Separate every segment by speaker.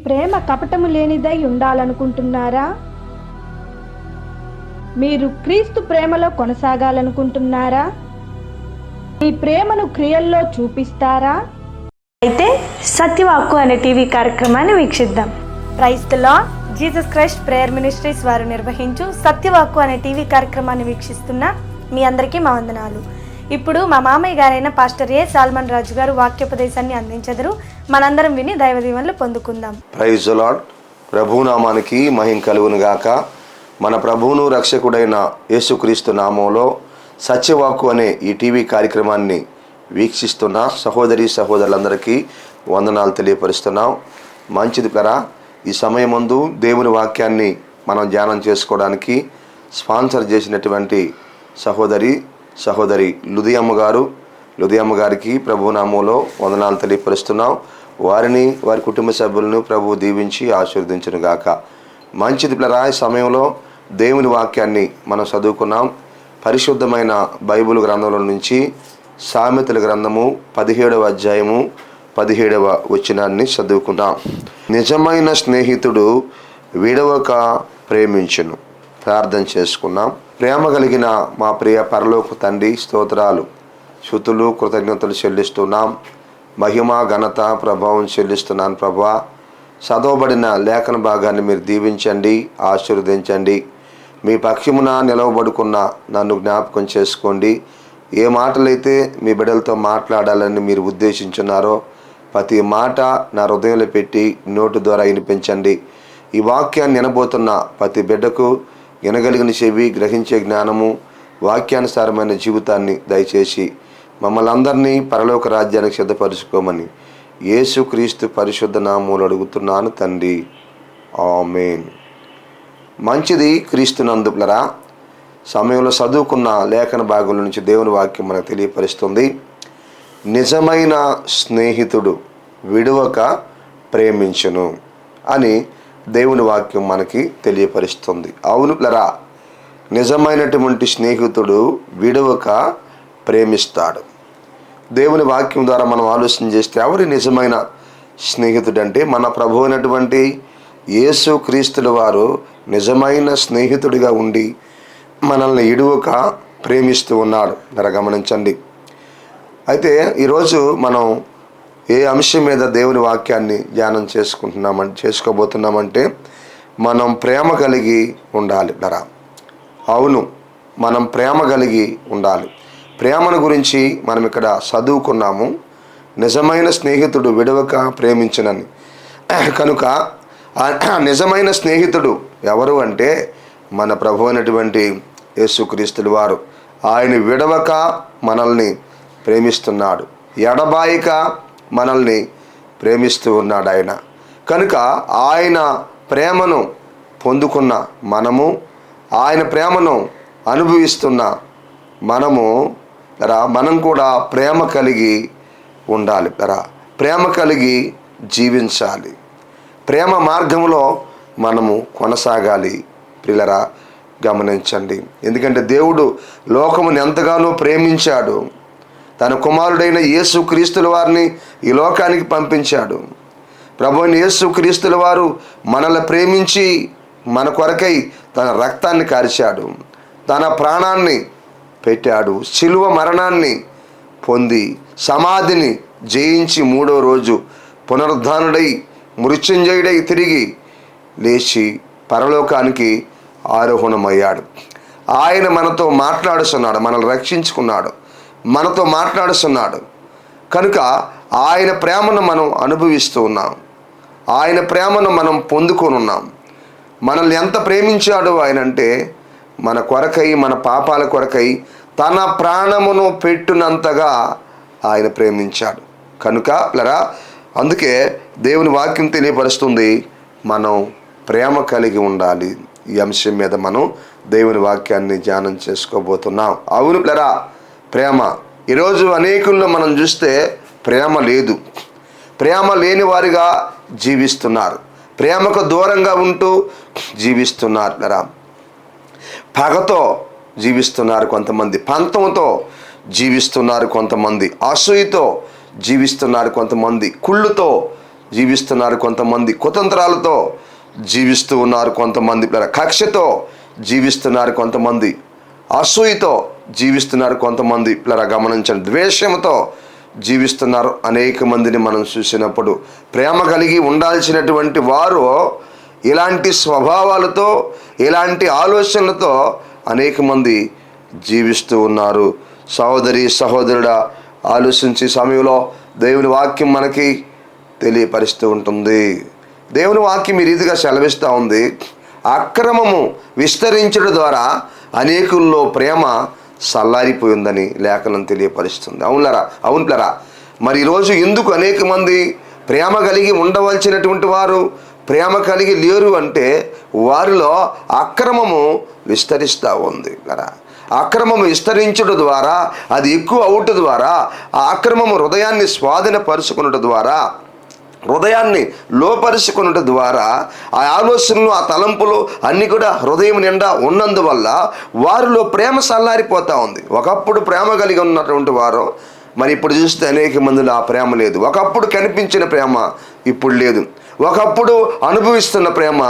Speaker 1: ప్రేమ కపటము లేనిదై ఉండాలనుకుంటున్నారా? మీరు క్రీస్తు ప్రేమలో కొనసాగాలనుకుంటున్నారా? మీ ప్రేమను క్రియల్లో చూపిస్తారా?
Speaker 2: అయితే సత్యవాక్కు అనే టీవీ కార్యక్రమాన్ని వీక్షిద్దాం. Praise the lord. Jesus Christ prayer ministries వారు నిర్వహించు సత్యవాక్కు అనే టీవీ కార్యక్రమాన్ని వీక్షిస్తున్న మీ అందరికీ మా వందనాలు. ఇప్పుడు మా మామయ్య గారైన పాస్టర్ ఏ సాల్మన్ రాజు గారు వాక్యోపదేశాన్ని అందించెదరు. మనందరం విని దైవ దీవెనలు పొందుకుందాం.
Speaker 3: Praise the lord. ప్రభునామానికి మహిమ కలుగును గాక. మన ప్రభువును రక్షకుడైన యేసుక్రీస్తు నామంలో సత్యవాక్కు అనే ఈ టీవీ కార్యక్రమాన్ని వీక్షిస్తున్న సహోదరి సహోదరులందరికీ వందనాలు తెలియపరుస్తున్నాం. మంచిది కదా. ఈ సమయమందు దేవుని వాక్యాన్ని మనం ధ్యానం చేసుకోవడానికి స్పాన్సర్ చేసినటువంటి సహోదరి లుదియమ్మ గారికి ప్రభునామంలో వందనాలు తెలియపరుస్తున్నాం. వారిని వారి కుటుంబ సభ్యులను ప్రభువు దీవించి ఆశీర్వదించును గాక. మంచిది పిల్లరా. ఈ సమయంలో దేవుని వాక్యాన్ని మనం చదువుకున్నాం. పరిశుద్ధమైన బైబిల్ గ్రంథంలో నుంచి సామెతల గ్రంథము 17వ అధ్యాయము 17వ వచనాన్ని చదువుకున్నాం. నిజమైన స్నేహితుడు విడవక ప్రేమించును. ప్రార్థన చేసుకున్నాం. ప్రేమ కలిగిన మా ప్రియ పరలోక తండ్రి, స్తోత్రాలు, స్తుతులు, కృతజ్ఞతలు చెల్లిస్తున్నాం. మహిమ ఘనత ప్రభావం చెల్లిస్తున్నాను ప్రభువా. చదవబడిన లేఖన భాగాన్ని మీరు దీవించండి, ఆశీర్వదించండి. మీ పక్షమున నిలవబడుకున్న నన్ను జ్ఞాపకం చేసుకోండి. ఏ మాటలైతే మీ బిడ్డలతో మాట్లాడాలని మీరు ఉద్దేశించున్నారో ప్రతి మాట నా హృదయంలో పెట్టి నోటు ద్వారా వినిపించండి. ఈ వాక్యాన్ని వినబోతున్న ప్రతి బిడ్డకు వినగలిగిన చెవి, గ్రహించే జ్ఞానము, వాక్యానుసారమైన జీవితాన్ని దయచేసి మమ్మల్ని అందరినీ పరలోక రాజ్యానికి సిద్ధపరుచుకోమని యేసుక్రీస్తు పరిశుద్ధ నామములో అడుగుతున్నాను తండ్రి. ఆమేన్. మంచిది క్రీస్తునందు పిల్లరా. సమయంలో చదువుకున్న లేఖన భాగం నుంచి దేవుని వాక్యం మనకు తెలియపరుస్తుంది. నిజమైన స్నేహితుడు విడువక ప్రేమించును అని దేవుని వాక్యం మనకి తెలియపరుస్తుంది. అవును పిల్లరా, నిజమైనటువంటి స్నేహితుడు విడువక ప్రేమిస్తాడు. దేవుని వాక్యం ద్వారా మనం ఆలోచన చేస్తే ఎవరి నిజమైన స్నేహితుడు అంటే మన ప్రభు అయినటువంటి యేసుక్రీస్తుల వారు నిజమైన స్నేహితుడిగా ఉండి మనల్ని విడువక ప్రేమిస్తూ ఉన్నాడు. గమనించండి. అయితే ఈరోజు మనం ఏ అంశం మీద దేవుని వాక్యాన్ని ధ్యానం చేసుకోబోతున్నామంటే మనం ప్రేమ కలిగి ఉండాలి ధర. అవును, మనం ప్రేమ కలిగి ఉండాలి. ప్రేమను గురించి మనం ఇక్కడ చదువుకున్నాము. నిజమైన స్నేహితుడు విడవక ప్రేమించునని. కనుక నిజమైన స్నేహితుడు ఎవరు అంటే మన ప్రభు అయినటువంటి యేసుక్రీస్తుల వారు. ఆయన విడవక మనల్ని ప్రేమిస్తున్నాడు, ఎడబాయిక మనల్ని ప్రేమిస్తూ ఉన్నాడు ఆయన. కనుక ఆయన ప్రేమను పొందుకున్న మనము, ఆయన ప్రేమను అనుభవిస్తున్న మనం కూడా ప్రేమ కలిగి ఉండాలి. ప్రేమ కలిగి జీవించాలి. ప్రేమ మార్గంలో మనము కొనసాగాలి. ప్రియులరా, గమనించండి. ఎందుకంటే దేవుడు లోకమును ఎంతగానో ప్రేమించాడు. తన కుమారుడైన యేసుక్రీస్తుల వారిని ఈ లోకానికి పంపించాడు. ప్రభువైన యేసుక్రీస్తుల వారు మనల్ని ప్రేమించి మన కొరకై తన రక్తాన్ని కార్చాడు, తన ప్రాణాన్ని పెట్టాడు, శిలువ మరణాన్ని పొంది సమాధిని జయించి 3వ రోజు పునరుద్ధానుడై మృత్యుంజయుడై తిరిగి లేచి పరలోకానికి ఆరోహణమయ్యాడు. ఆయన మనతో మాట్లాడుతున్నాడు, మనల్ని రక్షించుకున్నాడు, మనతో మాట్లాడుతున్నాడు. కనుక ఆయన ప్రేమను మనం అనుభవిస్తూ ఉన్నాం. ఆయన ప్రేమను మనం పొందుకొని ఉన్నాం. మనల్ని ఎంత ప్రేమించాడు ఆయన అంటే మన కొరకై, మన పాపాల కొరకై తన ప్రాణమును పెట్టునంతగా ఆయన ప్రేమించాడు. కనుక అందుకే దేవుని వాక్యం తెలియపరుస్తుంది, మనం ప్రేమ కలిగి ఉండాలి. ఈ అంశం మీద మనం దేవుని వాక్యాన్ని ధ్యానం చేసుకోబోతున్నాం. అవును ప్రేమ. ఈరోజు అనేకుల్లో మనం చూస్తే ప్రేమ లేదు. ప్రేమ లేని వారిగా జీవిస్తున్నారు. ప్రేమకు దూరంగా ఉంటూ జీవిస్తున్నారు. పగతో జీవిస్తున్నారు కొంతమంది, పంతంతో జీవిస్తున్నారు కొంతమంది, అసూయతో జీవిస్తున్నారు కొంతమంది, కుళ్ళుతో జీవిస్తున్నారు కొంతమంది, కుతంత్రాలతో జీవిస్తూ ఉన్నారు కొంతమంది, కక్షతో జీవిస్తున్నారు కొంతమంది, అసూయతో జీవిస్తున్నారు కొంతమంది, గమనించండి, ద్వేషంతో జీవిస్తున్నారు అనేక మందిని మనం చూసినప్పుడు. ప్రేమ కలిగి ఉండాల్సినటువంటి వారు ఇలాంటి స్వభావాలతో, ఇలాంటి ఆలోచనలతో అనేక మంది జీవిస్తూ ఉన్నారు. సహోదరి సహోదరుడా, ఆలోచించే సమయంలో దేవుని వాక్యం మనకి తెలియపరుస్తూ ఉంటుంది. దేవుని వాక్యం ఈ రీతిగా సెలవిస్తూ ఉంది, అక్రమము విస్తరించడం ద్వారా అనేకుల్లో ప్రేమ చల్లారిపోయిందని లేఖనం తెలియపరుస్తుంది. అవునులరా, మరి ఈరోజు ఎందుకు అనేక మంది ప్రేమ కలిగి ఉండవలసినటువంటి వారు ప్రేమ కలిగి లేరు అంటే వారిలో అక్రమము విస్తరిస్తూ ఉంది. అక్రమము విస్తరించడం ద్వారా, అది ఎక్కువ అవుట ద్వారా, ఆ అక్రమము హృదయాన్ని స్వాధీనపరుచుకున్నట ద్వారా, హృదయాన్ని లోపరుచుకున్నట ద్వారా, ఆ ఆలోచనలు, ఆ తలంపులు అన్నీ కూడా హృదయం నిండా ఉన్నందువల్ల వారిలో ప్రేమ చల్లారిపోతూ ఉంది. ఒకప్పుడు ప్రేమ కలిగి ఉన్నటువంటి వారు మరి ఇప్పుడు చూస్తే అనేక మందిలో ఆ ప్రేమ లేదు. ఒకప్పుడు కనిపించిన ప్రేమ ఇప్పుడు లేదు. ఒకప్పుడు అనుభవిస్తున్న ప్రేమ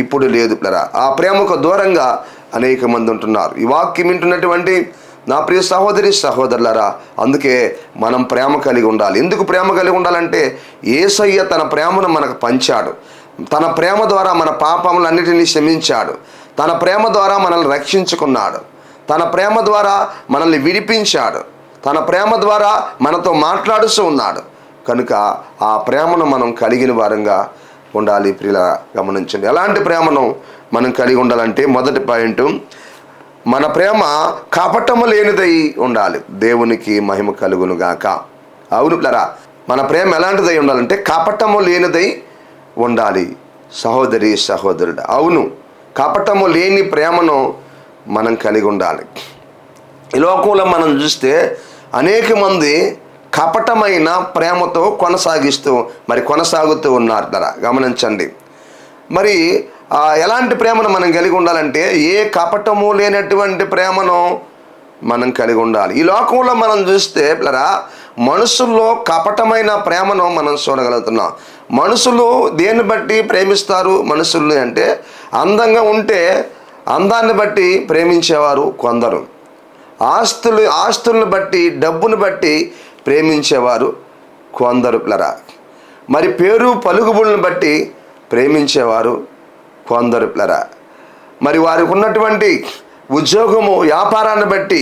Speaker 3: ఇప్పుడు లేదు. ఆ ప్రేమకు దూరంగా అనేక మంది ఉంటున్నారు. ఈ వాక్యం వింటున్నటువంటి నా ప్రియ సహోదరి సహోదరులారా, అందుకే మనం ప్రేమ కలిగి ఉండాలి. ఎందుకు ప్రేమ కలిగి ఉండాలంటే యేసయ్య తన ప్రేమను మనకు పంచాడు. తన ప్రేమ ద్వారా మన పాపములన్నిటినీ క్షమించాడు. తన ప్రేమ ద్వారా మనల్ని రక్షించుకున్నాడు. తన ప్రేమ ద్వారా మనల్ని విడిపించాడు. తన ప్రేమ ద్వారా మనతో మాట్లాడుతూ ఉన్నాడు. కనుక ఆ ప్రేమను మనం కలిగిన వారంగా ఉండాలి. ప్రియుల గమనించండి, ఎలాంటి ప్రేమను మనం కలిగి ఉండాలంటే మొదటి పాయింట్, మన ప్రేమ కపటము లేనిదై ఉండాలి. దేవునికి మహిమ కలుగును గాక. అవును ప్లరా, మన ప్రేమ ఎలాంటిదై ఉండాలంటే కపటము లేనిదై ఉండాలి. సహోదరి సహోదరుడు, అవును, కపటము లేని ప్రేమను మనం కలిగి ఉండాలి. ఈ లోకంలో మనం చూస్తే అనేక మంది కపటమైన ప్రేమతో కొనసాగుతూ ఉన్నారు. గమనించండి, మరి ఎలాంటి ప్రేమను మనం కలిగి ఉండాలంటే ఏ కపటము లేనటువంటి ప్రేమను మనం కలిగి ఉండాలి. ఈ లోకంలో మనం చూస్తే మనుషుల్లో కపటమైన ప్రేమను మనం చూడగలుగుతున్నాం. మనుషులు దేన్ని బట్టి ప్రేమిస్తారు మనుషుల్ని అంటే, అందంగా ఉంటే అందాన్ని బట్టి ప్రేమించేవారు కొందరు, ఆస్తులను బట్టి, డబ్బును బట్టి ప్రేమించేవారు కొందరు. మరి పేరు పలుకుబడులను బట్టి ప్రేమించేవారు కొందరు. మరి వారికి ఉన్నటువంటి ఉద్యోగము, వ్యాపారాన్ని బట్టి,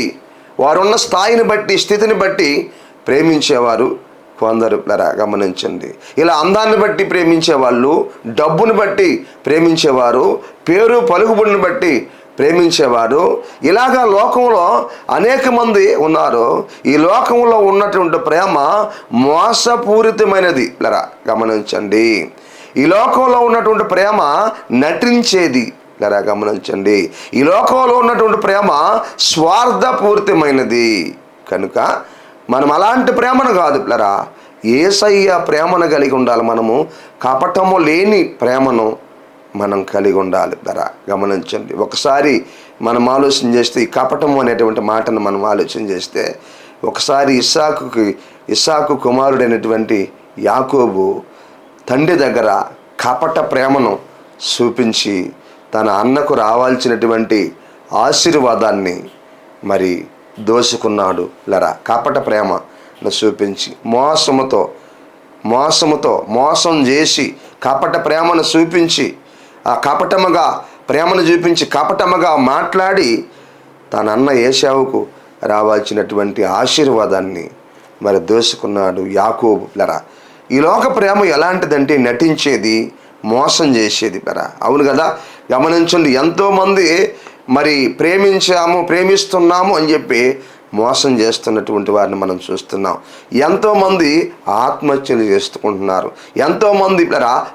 Speaker 3: వారున్న స్థాయిని బట్టి, స్థితిని బట్టి ప్రేమించేవారు కొందరు. గమనించండి, ఇలా అందాన్ని బట్టి ప్రేమించేవాళ్ళు, డబ్బును బట్టి ప్రేమించేవారు, పేరు పలుకుబడిని బట్టి ప్రేమించేవారు, ఇలాగా లోకంలో అనేక మంది ఉన్నారు. ఈ లోకంలో ఉన్నటువంటి ప్రేమ మోసపూరితమైనది. గమనించండి, ఈ లోకంలో ఉన్నటువంటి ప్రేమ నటించేది. గమనించండి, ఈ లోకంలో ఉన్నటువంటి ప్రేమ స్వార్థపూరితమైనది. కనుక మనం అలాంటి ప్రేమను కాదు, యేసయ్య ప్రేమను కలిగి ఉండాలి. మనము కపటము లేని ప్రేమను మనం కలిగి ఉండాలి. గమనించండి, ఒకసారి మనం ఆలోచన చేస్తే, ఈ కపటము అనేటువంటి మాటను మనం ఆలోచన చేస్తే, ఒకసారి ఇస్సాకు కుమారుడైనటువంటి యాకోబు తండ్రి దగ్గర కపట ప్రేమను చూపించి తన అన్నకు రావాల్సినటువంటి ఆశీర్వాదాన్ని మరి దోచుకున్నాడు. కపట ప్రేమను చూపించి మోసం చేసి కపట ప్రేమను చూపించి, ఆ కపటముగా ప్రేమను చూపించి కపటముగా మాట్లాడి తన అన్న ఏశావుకు రావాల్సినటువంటి ఆశీర్వాదాన్ని మరి దోచుకున్నాడు యాకోబు. ఈ లోక ప్రేమ ఎలాంటిదంటే నటించేది, మోసం చేసేది. అవును కదా, గమనించండి, ఎంతోమంది మరి ప్రేమిస్తున్నాము అని చెప్పి మోసం చేస్తున్నటువంటి వారిని మనం చూస్తున్నాం. ఎంతోమంది ఆత్మహత్యలు చేసుకుంటున్నారు, ఎంతోమంది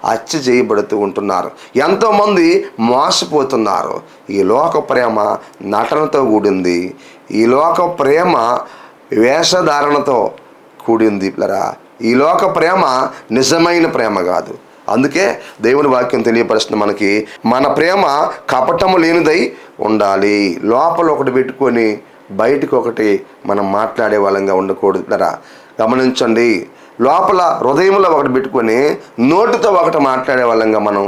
Speaker 3: హత్య చేయబడుతూ ఉంటున్నారు, ఎంతోమంది మోసపోతున్నారు. ఈ లోక ప్రేమ నటనతో కూడింది. ఈ లోక ప్రేమ వేషధారణతో కూడింది. ఈ లోక ప్రేమ నిజమైన ప్రేమ కాదు. అందుకే దేవుని వాక్యం తెలియపరుస్తుంది మనకి, మన ప్రేమ కపటము లేనిదై ఉండాలి. లోపల ఒకటి పెట్టుకొని బయటకు ఒకటి మనం మాట్లాడే వాళ్ళంగా ఉండకూడదు. గమనించండి, లోపల హృదయంలో ఒకటి పెట్టుకొని నోటితో ఒకటి మాట్లాడే వాళ్ళంగా మనం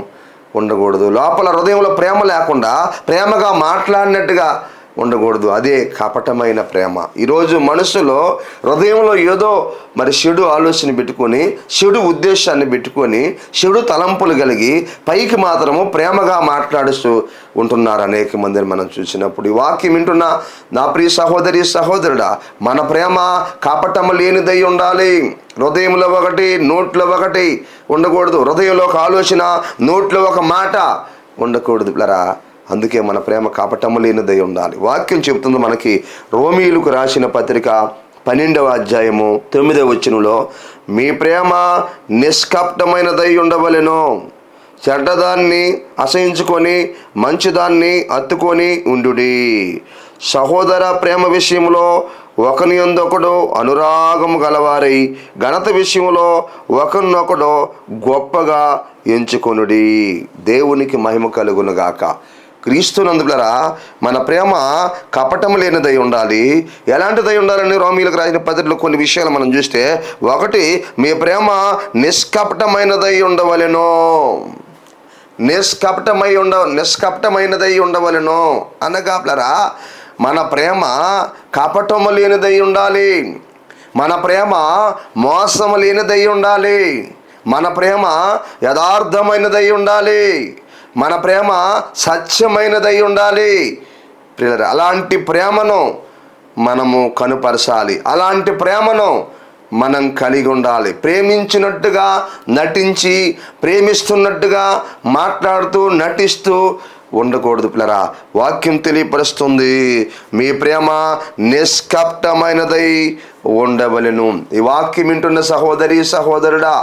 Speaker 3: ఉండకూడదు. లోపల హృదయంలో ప్రేమ లేకుండా ప్రేమగా మాట్లాడినట్టుగా ఉండకూడదు. అదే కపటమైన ప్రేమ. ఈరోజు మనుషులు హృదయంలో ఏదో మరి చెడు ఆలోచన పెట్టుకొని, చెడు ఉద్దేశాన్ని పెట్టుకొని, చెడు తలంపులు కలిగి పైకి మాత్రము ప్రేమగా మాట్లాడుతూ ఉంటున్నారు అనేక మందిని మనం చూసినప్పుడు. ఈ వాక్యం వింటున్న నా ప్రియ సహోదరి సహోదరుడా, మన ప్రేమ కపటము లేనిదై ఉండాలి. హృదయంలో ఒకటి, నోట్లో ఒకటి ఉండకూడదు. హృదయంలో ఒక ఆలోచన, నోట్లో ఒక మాట ఉండకూడదు పిల్లరా. అందుకే మన ప్రేమ కపటము లేనిదై ఉండాలి. వాక్యం చెబుతుంది మనకి, రోమీయులకు రాసిన పత్రిక 12వ అధ్యాయము 9వ వచనంలో, మీ ప్రేమ నిష్కపటమైనదై ఉండవలెను, చెడ్డదాన్ని అసహించుకొని మంచిదాన్ని హత్తుకొని ఉండుడి. సహోదర ప్రేమ విషయంలో ఒకని యందొకడు అనురాగము గలవారై, ఘనత విషయంలో ఒకరినొకడు గొప్పగా ఎంచుకొనుడి. దేవునికి మహిమ కలుగునుగాక. క్రీస్తునందులరా మన ప్రేమ కపటం లేనిదై ఉండాలి. ఎలాంటిదై ఉండాలని రోమీయులకు రాసిన పత్రికలో కొన్ని విషయాలు మనం చూస్తే, ఒకటి, మీ ప్రేమ నిష్కపటమైనదై ఉండవలెను. నిష్కపటమైనదై ఉండవలెను అనగా పిల్లరా, మన ప్రేమ కపటము లేనిదై ఉండాలి. మన ప్రేమ మోసము లేనిదై ఉండాలి. మన ప్రేమ యథార్థమైనదై ఉండాలి. మన ప్రేమ సత్యమైనదై ఉండాలి. ప్రియులారా, అలాంటి ప్రేమను మనము కనుపరచాలి. అలాంటి ప్రేమను మనం కలిగి ఉండాలి. ప్రేమించినట్టుగా నటించి, ప్రేమిస్తున్నట్టుగా మాట్లాడుతూ నటిస్తూ ఉండకూడదు పిల్లరా. వాక్యం తెలియపరుస్తుంది, మీ ప్రేమ నిష్కపటమైనదై ఉండవలెను. ఈ వాక్యం వింటున్న సహోదరి సహోదరుడా,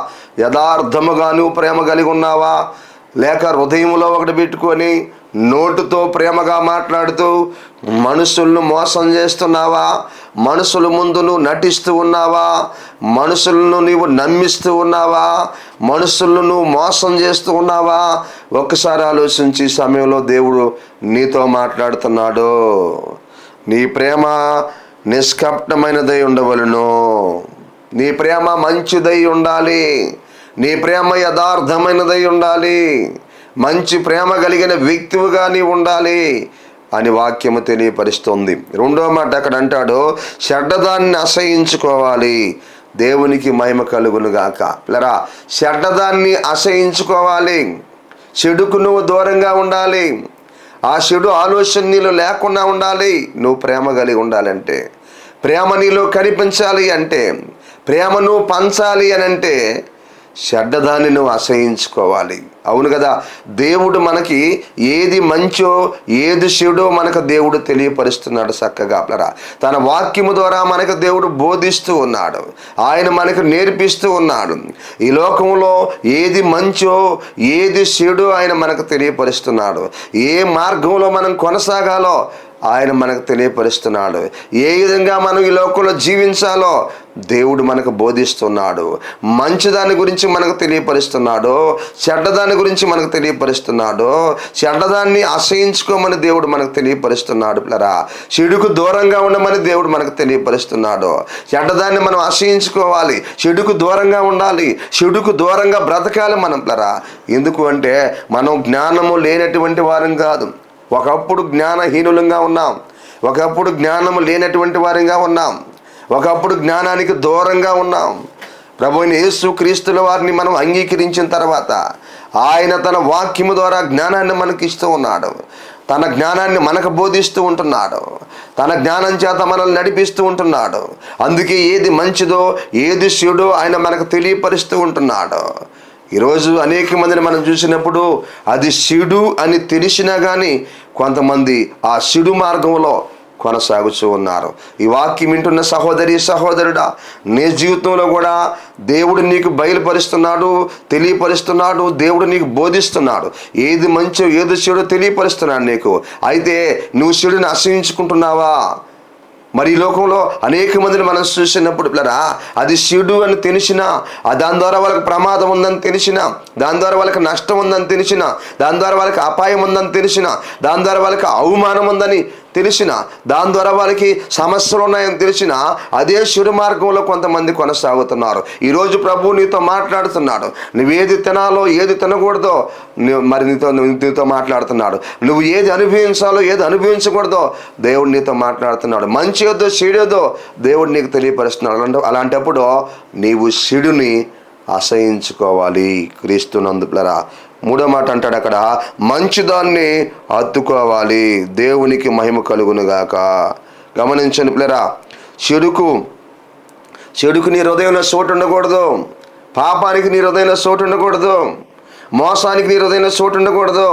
Speaker 3: యథార్థముగా నువ్వు ప్రేమ కలిగి ఉన్నావా? లేక హృదయంలో ఒకటి పెట్టుకొని నోటుతో ప్రేమగా మాట్లాడుతూ మనుషులను మోసం చేస్తున్నావా? మనుషుల ముందు నువ్వు నటిస్తూ ఉన్నావా? మనుషులను నీవు నమ్మిస్తూ ఉన్నావా? మనుషులను నువ్వు మోసం చేస్తూ ఉన్నావా? ఒక్కసారి ఆలోచించి సమయంలో దేవుడు నీతో మాట్లాడుతున్నాడు. నీ ప్రేమ నిష్కపటమైనదై ఉండవలెను. నీ ప్రేమ మంచిదై ఉండాలి. నీ ప్రేమ యథార్థమైనదై ఉండాలి. మంచి ప్రేమ కలిగిన వ్యక్తివిగా నీవు ఉండాలి అని వాక్యము తెలియపరుస్తుంది. రెండో మాట అక్కడ అంటాడు, చెడ్డదాన్ని అసహించుకోవాలి. దేవునికి మహిమ కలుగునుగాక. పిల్లరా, చెడ్డదాన్ని అసహించుకోవాలి. చెడుకు నువ్వు దూరంగా ఉండాలి. ఆ చెడు ఆలోచన నీలో లేకుండా ఉండాలి. నువ్వు ప్రేమ కలిగి ఉండాలంటే, ప్రేమ నీలో కనిపించాలి అంటే, ప్రేమ నువ్వు పంచాలి అని అంటే చెడ్డదాన్ని నువ్వు అసహించుకోవాలి. అవును కదా, దేవుడు మనకి ఏది మంచో ఏది చెడో మనకు దేవుడు తెలియపరుస్తున్నాడు చక్కగా. తన వాక్యము ద్వారా మనకు దేవుడు బోధిస్తూ ఉన్నాడు. ఆయన మనకు నేర్పిస్తూ ఉన్నాడు. ఈ లోకంలో ఏది మంచో ఏది చెడో ఆయన మనకు తెలియపరుస్తున్నాడు. ఏ మార్గంలో మనం కొనసాగాలో ఆయన మనకు తెలియపరుస్తున్నాడు. ఏ విధంగా మనం ఈ లోకంలో జీవించాలో దేవుడు మనకు బోధిస్తున్నాడు. మంచిదాని గురించి మనకు తెలియపరుస్తున్నాడు, చెడ్డదాని గురించి మనకు తెలియపరుస్తున్నాడు. చెడ్డదాన్ని అసహించుకోమని దేవుడు మనకు తెలియపరుస్తున్నాడు. పిల్లరా, చెడుకు దూరంగా ఉండమని దేవుడు మనకు తెలియపరుస్తున్నాడు. చెడ్డదాన్ని మనం అసహించుకోవాలి, చెడుకు దూరంగా ఉండాలి, చెడుకు దూరంగా బ్రతకాలి మనం. పిల్లరా, ఎందుకు అంటే మనం జ్ఞానము లేనటువంటి వారం కాదు. ఒకప్పుడు జ్ఞానహీనులంగా ఉన్నాం, ఒకప్పుడు జ్ఞానము లేనటువంటి వారిగా ఉన్నాం, ఒకప్పుడు జ్ఞానానికి దూరంగా ఉన్నాం. ప్రభువైన యేసు క్రీస్తుల వారిని మనం అంగీకరించిన తర్వాత ఆయన తన వాక్యము ద్వారా జ్ఞానాన్ని మనకి ఇస్తూ ఉన్నాడు. తన జ్ఞానాన్ని మనకు బోధిస్తూ ఉంటున్నాడు. తన జ్ఞానం చేత మనల్ని నడిపిస్తూ ఉంటున్నాడు. అందుకే ఏది మంచిదో ఏది చెడో ఆయన మనకు తెలియపరుస్తూ ఉంటున్నాడు. ఈరోజు అనేక మందిని మనం చూసినప్పుడు అది చెడు అని తెలిసినా కానీ కొంతమంది ఆ చెడు మార్గంలో కొనసాగుతూ ఉన్నారు. ఈ వాక్యం వింటున్న సహోదరి సహోదరుడా, నీ జీవితంలో కూడా దేవుడు నీకు బయలుపరుస్తున్నాడు, తెలియపరుస్తున్నాడు. దేవుడు నీకు బోధిస్తున్నాడు. ఏది మంచో ఏది చెడో తెలియపరుస్తున్నాడు నీకు. అయితే నువ్వు చెడుని అసహించుకుంటున్నావా? మరి ఈ లోకంలో అనేక మందిని మనం చూసినప్పుడు పిల్లరా, అది చెడు అని తెలిసినా, దాని ద్వారా వాళ్ళకి ప్రమాదం ఉందని తెలిసినా, దాని ద్వారా వాళ్ళకి నష్టం ఉందని తెలిసినా, దాని ద్వారా వాళ్ళకి అపాయం ఉందని తెలిసినా, దాని ద్వారా వాళ్ళకి అవమానం ఉందని తెలిసిన, దాని ద్వారా వాళ్ళకి సమస్యలు ఉన్నాయని తెలిసిన అదే చెడు మార్గంలో కొంతమంది కొనసాగుతున్నారు. ఈరోజు ప్రభు నీతో మాట్లాడుతున్నాడు. నువ్వు ఏది తినాలో ఏది తినకూడదో మరి నీతో మాట్లాడుతున్నాడు. నువ్వు ఏది అనుభవించాలో ఏది అనుభవించకూడదో దేవుడు నీతో మాట్లాడుతున్నాడు. మంచి ఏదో చెడేదో దేవుడు నీకు తెలియపరుస్తున్నాడు. అలాంటప్పుడు నీవు చెడుని అసహించుకోవాలి. క్రీస్తునందు పిల్లరా, మూడో మాట అంటాడు అక్కడ, మంచిదాన్ని హత్తుకోవాలి, దేవునికి మహిమ కలుగునుగాక. గమనించండి పిల్లరా, చెడుకు నీ హృదయంలో చోటు ఉండకూడదు. పాపానికి నీ హృదయంలో చోటు ఉండకూడదు. మోసానికి నీ హృదయంలో చోటు ఉండకూడదు.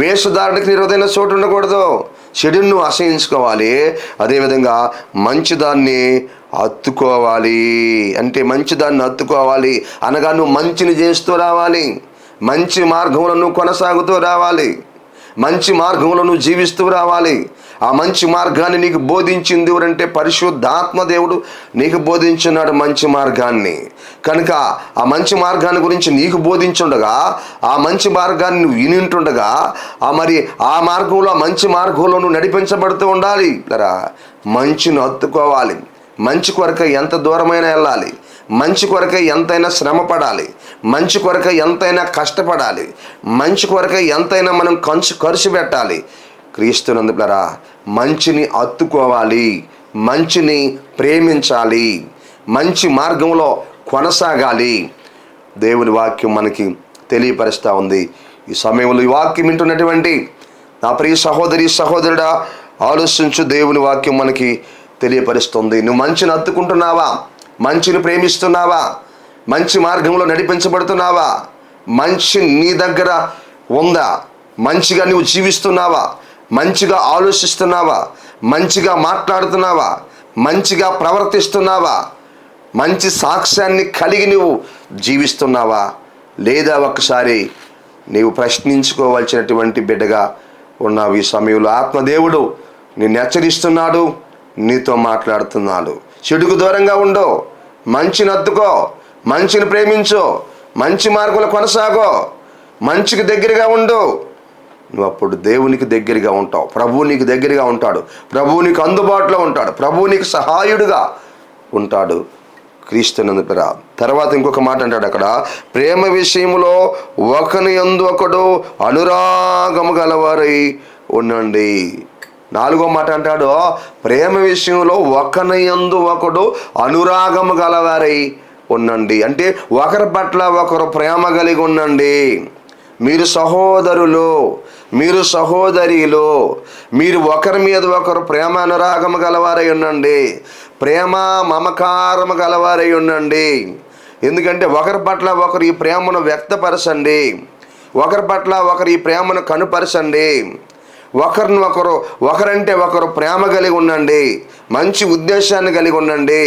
Speaker 3: వేషధారణకి నీ హృదయంలో చోటు ఉండకూడదు. చెడును అసహించుకోవాలి. అదేవిధంగా మంచిదాన్ని హత్తుకోవాలి. అంటే మంచిదాన్ని హత్తుకోవాలి అనగా నువ్వు మంచిని చేస్తూ రావాలి, మంచి మార్గంలో నువ్వు కొనసాగుతూ రావాలి, మంచి మార్గంలో నువ్వు జీవిస్తూ రావాలి. ఆ మంచి మార్గాన్ని నీకు బోధించింది ఎవరంటే పరిశుద్ధాత్మ దేవుడు నీకు బోధించున్నాడు మంచి మార్గాన్ని. కనుక ఆ మంచి మార్గాన్ని గురించి నీకు బోధించుండగా, ఆ మంచి మార్గాన్ని నువ్వు వినింటుండగా, ఆ మార్గంలో మంచి మార్గంలో నువ్వు నడిపించబడుతూ ఉండాలి. మంచిని హత్తుకోవాలి. మంచి కొరకై ఎంత దూరమైనా వెళ్ళాలి, మంచి కొరకై ఎంతైనా శ్రమ పడాలి, మంచి కొరకై ఎంతైనా కష్టపడాలి, మంచి కొరకై ఎంతైనా మనం ఖర్చు పెట్టాలి. క్రీస్తునందు పిల్లరా, మంచిని హత్తుకోవాలి, మంచిని ప్రేమించాలి, మంచి మార్గంలో కొనసాగాలి. దేవుని వాక్యం మనకి తెలియపరుస్తూ ఉంది. ఈ సమయంలో ఈ వాక్యం వింటున్నటువంటి నా ప్రియ సహోదరి సహోదరుడా, ఆలోచించు. దేవుని వాక్యం మనకి తెలియపరుస్తుంది. నువ్వు మంచిని హత్తుకుంటున్నావా? మంచిని ప్రేమిస్తున్నావా? మంచి మార్గంలో నడిపించబడుతున్నావా? మంచి నీ దగ్గర ఉందా? మంచిగా నువ్వు జీవిస్తున్నావా? మంచిగా ఆలోచిస్తున్నావా? మంచిగా మాట్లాడుతున్నావా? మంచిగా ప్రవర్తిస్తున్నావా? మంచి సాక్ష్యాన్ని కలిగి నువ్వు జీవిస్తున్నావా? లేదా ఒక్కసారి నీవు ప్రశ్నించుకోవాల్సినటువంటి బిడ్డగా ఉన్నావు. ఈ సమయంలో ఆత్మదేవుడు నిన్ను హెచ్చరిస్తున్నాడు, నీతో మాట్లాడుతున్నాడు. చెడుకు దూరంగా ఉండు, మంచిని హత్తుకో, మంచిని ప్రేమించు, మంచి మార్గంలో కొనసాగో, మంచికి దగ్గరగా ఉండు. నువ్వు అప్పుడు దేవునికి దగ్గరగా ఉంటావు, ప్రభువు నీకు దగ్గరగా ఉంటాడు, ప్రభువు నీకు అందుబాటులో ఉంటాడు, ప్రభువు నీకు సహాయుడుగా ఉంటాడు. క్రీస్తునందు పిల్లరా, తర్వాత ఇంకొక మాట అంటాడు అక్కడ, ప్రేమ విషయంలో ఒకని యందు ఒకడు అనురాగము గలవారై ఉండండి. నాలుగో మాట అంటాడు, ప్రేమ విషయంలో ఒకని యందు ఒకడు అనురాగము గలవారై ఉండండి. అంటే ఒకరి పట్ల ఒకరు ప్రేమ కలిగి ఉండండి. మీరు సహోదరులు, మీరు సహోదరిలు, మీరు ఒకరి మీద ఒకరు ప్రేమ అనురాగము గలవారై ఉండండి, ప్రేమ మమకారము గలవారై ఉండండి. ఎందుకంటే ఒకరి పట్ల ఒకరు ఈ ప్రేమను వ్యక్తపరచండి, ఒకరి పట్ల ఒకరు ఈ ప్రేమను కనుపరచండి, ఒకరంటే ఒకరు ప్రేమ కలిగి ఉండండి, మంచి ఉద్దేశాన్ని కలిగి ఉండండి,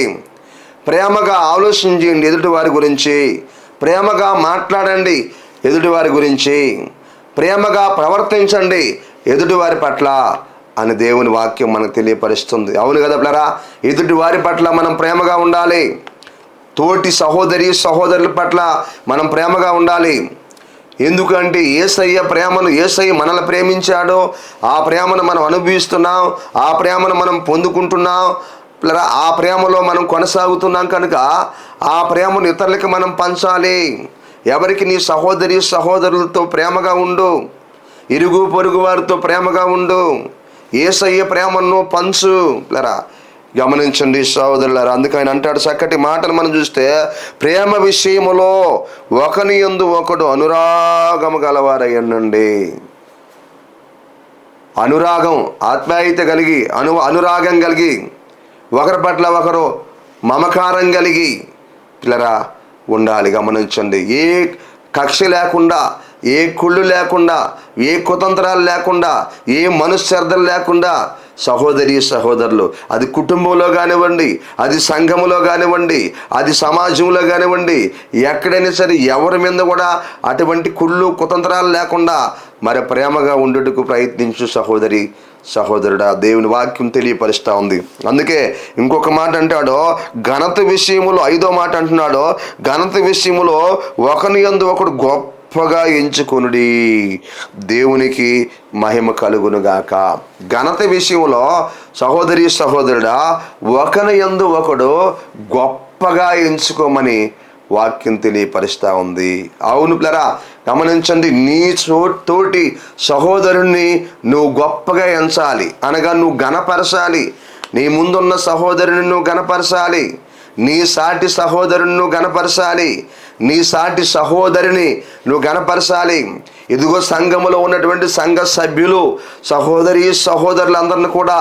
Speaker 3: ప్రేమగా ఆలోచించండి ఎదుటివారి గురించి, ప్రేమగా మాట్లాడండి ఎదుటివారి గురించి, ప్రేమగా ప్రవర్తించండి ఎదుటివారి పట్ల అని దేవుని వాక్యం మనకు తెలియపరుస్తుంది. అవును కదా పిల్లరా, ఎదుటివారి పట్ల మనం ప్రేమగా ఉండాలి. తోటి సహోదరుల పట్ల మనం ప్రేమగా ఉండాలి. ఎందుకంటే యేసయ్య మనల్ని ప్రేమించాడో ఆ ప్రేమను మనం అనుభవిస్తున్నాం, ఆ ప్రేమను మనం పొందుకుంటున్నాం, ఆ ప్రేమలో మనం కొనసాగుతున్నాం. కనుక ఆ ప్రేమను ఇతరులకి మనం పంచాలి. ఎవరికి నీ సహోదరులతో ప్రేమగా ఉండు, ఇరుగు పొరుగు వారితో ప్రేమగా ఉండు, యేసయ్య ప్రేమను పంచు. గమనించండి సహోదరులారా, అందుకని అంటాడు చక్కటి మాటలు మనం చూస్తే, ప్రేమ విషయములో ఒకని యందు ఒకడు అనురాగము గలవారై ఉండండి. అనురాగం, ఆత్మీయత కలిగి, అనురాగం కలిగి, ఒకరి పట్ల ఒకరు మమకారం కలిగి పిల్లరా ఉండాలి. గమనించండి, ఏ కక్ష లేకుండా, ఏ కుళ్ళు లేకుండా, ఏ కుతంత్రాలు లేకుండా, ఏ మనశ్శర్ధలు లేకుండా సహోదరులు, అది కుటుంబంలో కానివ్వండి, అది సంఘములో కానివ్వండి, అది సమాజంలో కానివ్వండి, ఎక్కడైనా సరే ఎవరి మీద కూడా అటువంటి కుళ్ళు కుతంత్రాలు లేకుండా మరి ప్రేమగా ఉండుటకు ప్రయత్నించు సహోదరుడా. దేవుని వాక్యం తెలియపరుస్తూ ఉంది. అందుకే ఇంకొక మాట అంటాడు, ఘనత విషయములో, 5వ మాట అంటున్నాడు, ఘనత విషయములో ఒకని యందు ఒకడు గొప్ప గొప్పగా ఎంచుకొనుడి, దేవునికి మహిమ కలుగునుగాక. ఘనత విషయంలో సహోదరి సహోదరుడా, ఒకని యందు ఒకడు గొప్పగా ఎంచుకోమని వాక్యం తెలియపరుస్తూ ఉంది. అవును పిల్లరా, గమనించండి, నీ తోటి సహోదరుణ్ణి నువ్వు గొప్పగా ఎంచాలి, అనగా నువ్వు గణపరచాలి. నీ ముందున్న సహోదరుని నువ్వు గణపరచాలి, నీ సాటి సహోదరుని నువ్వు గణపరచాలి, నీ సాటి సహోదరిని నువ్వు గణపరచాలి. ఇదిగో సంఘములో ఉన్నటువంటి సంఘ సభ్యులు, సహోదరి సహోదరులందరిని కూడా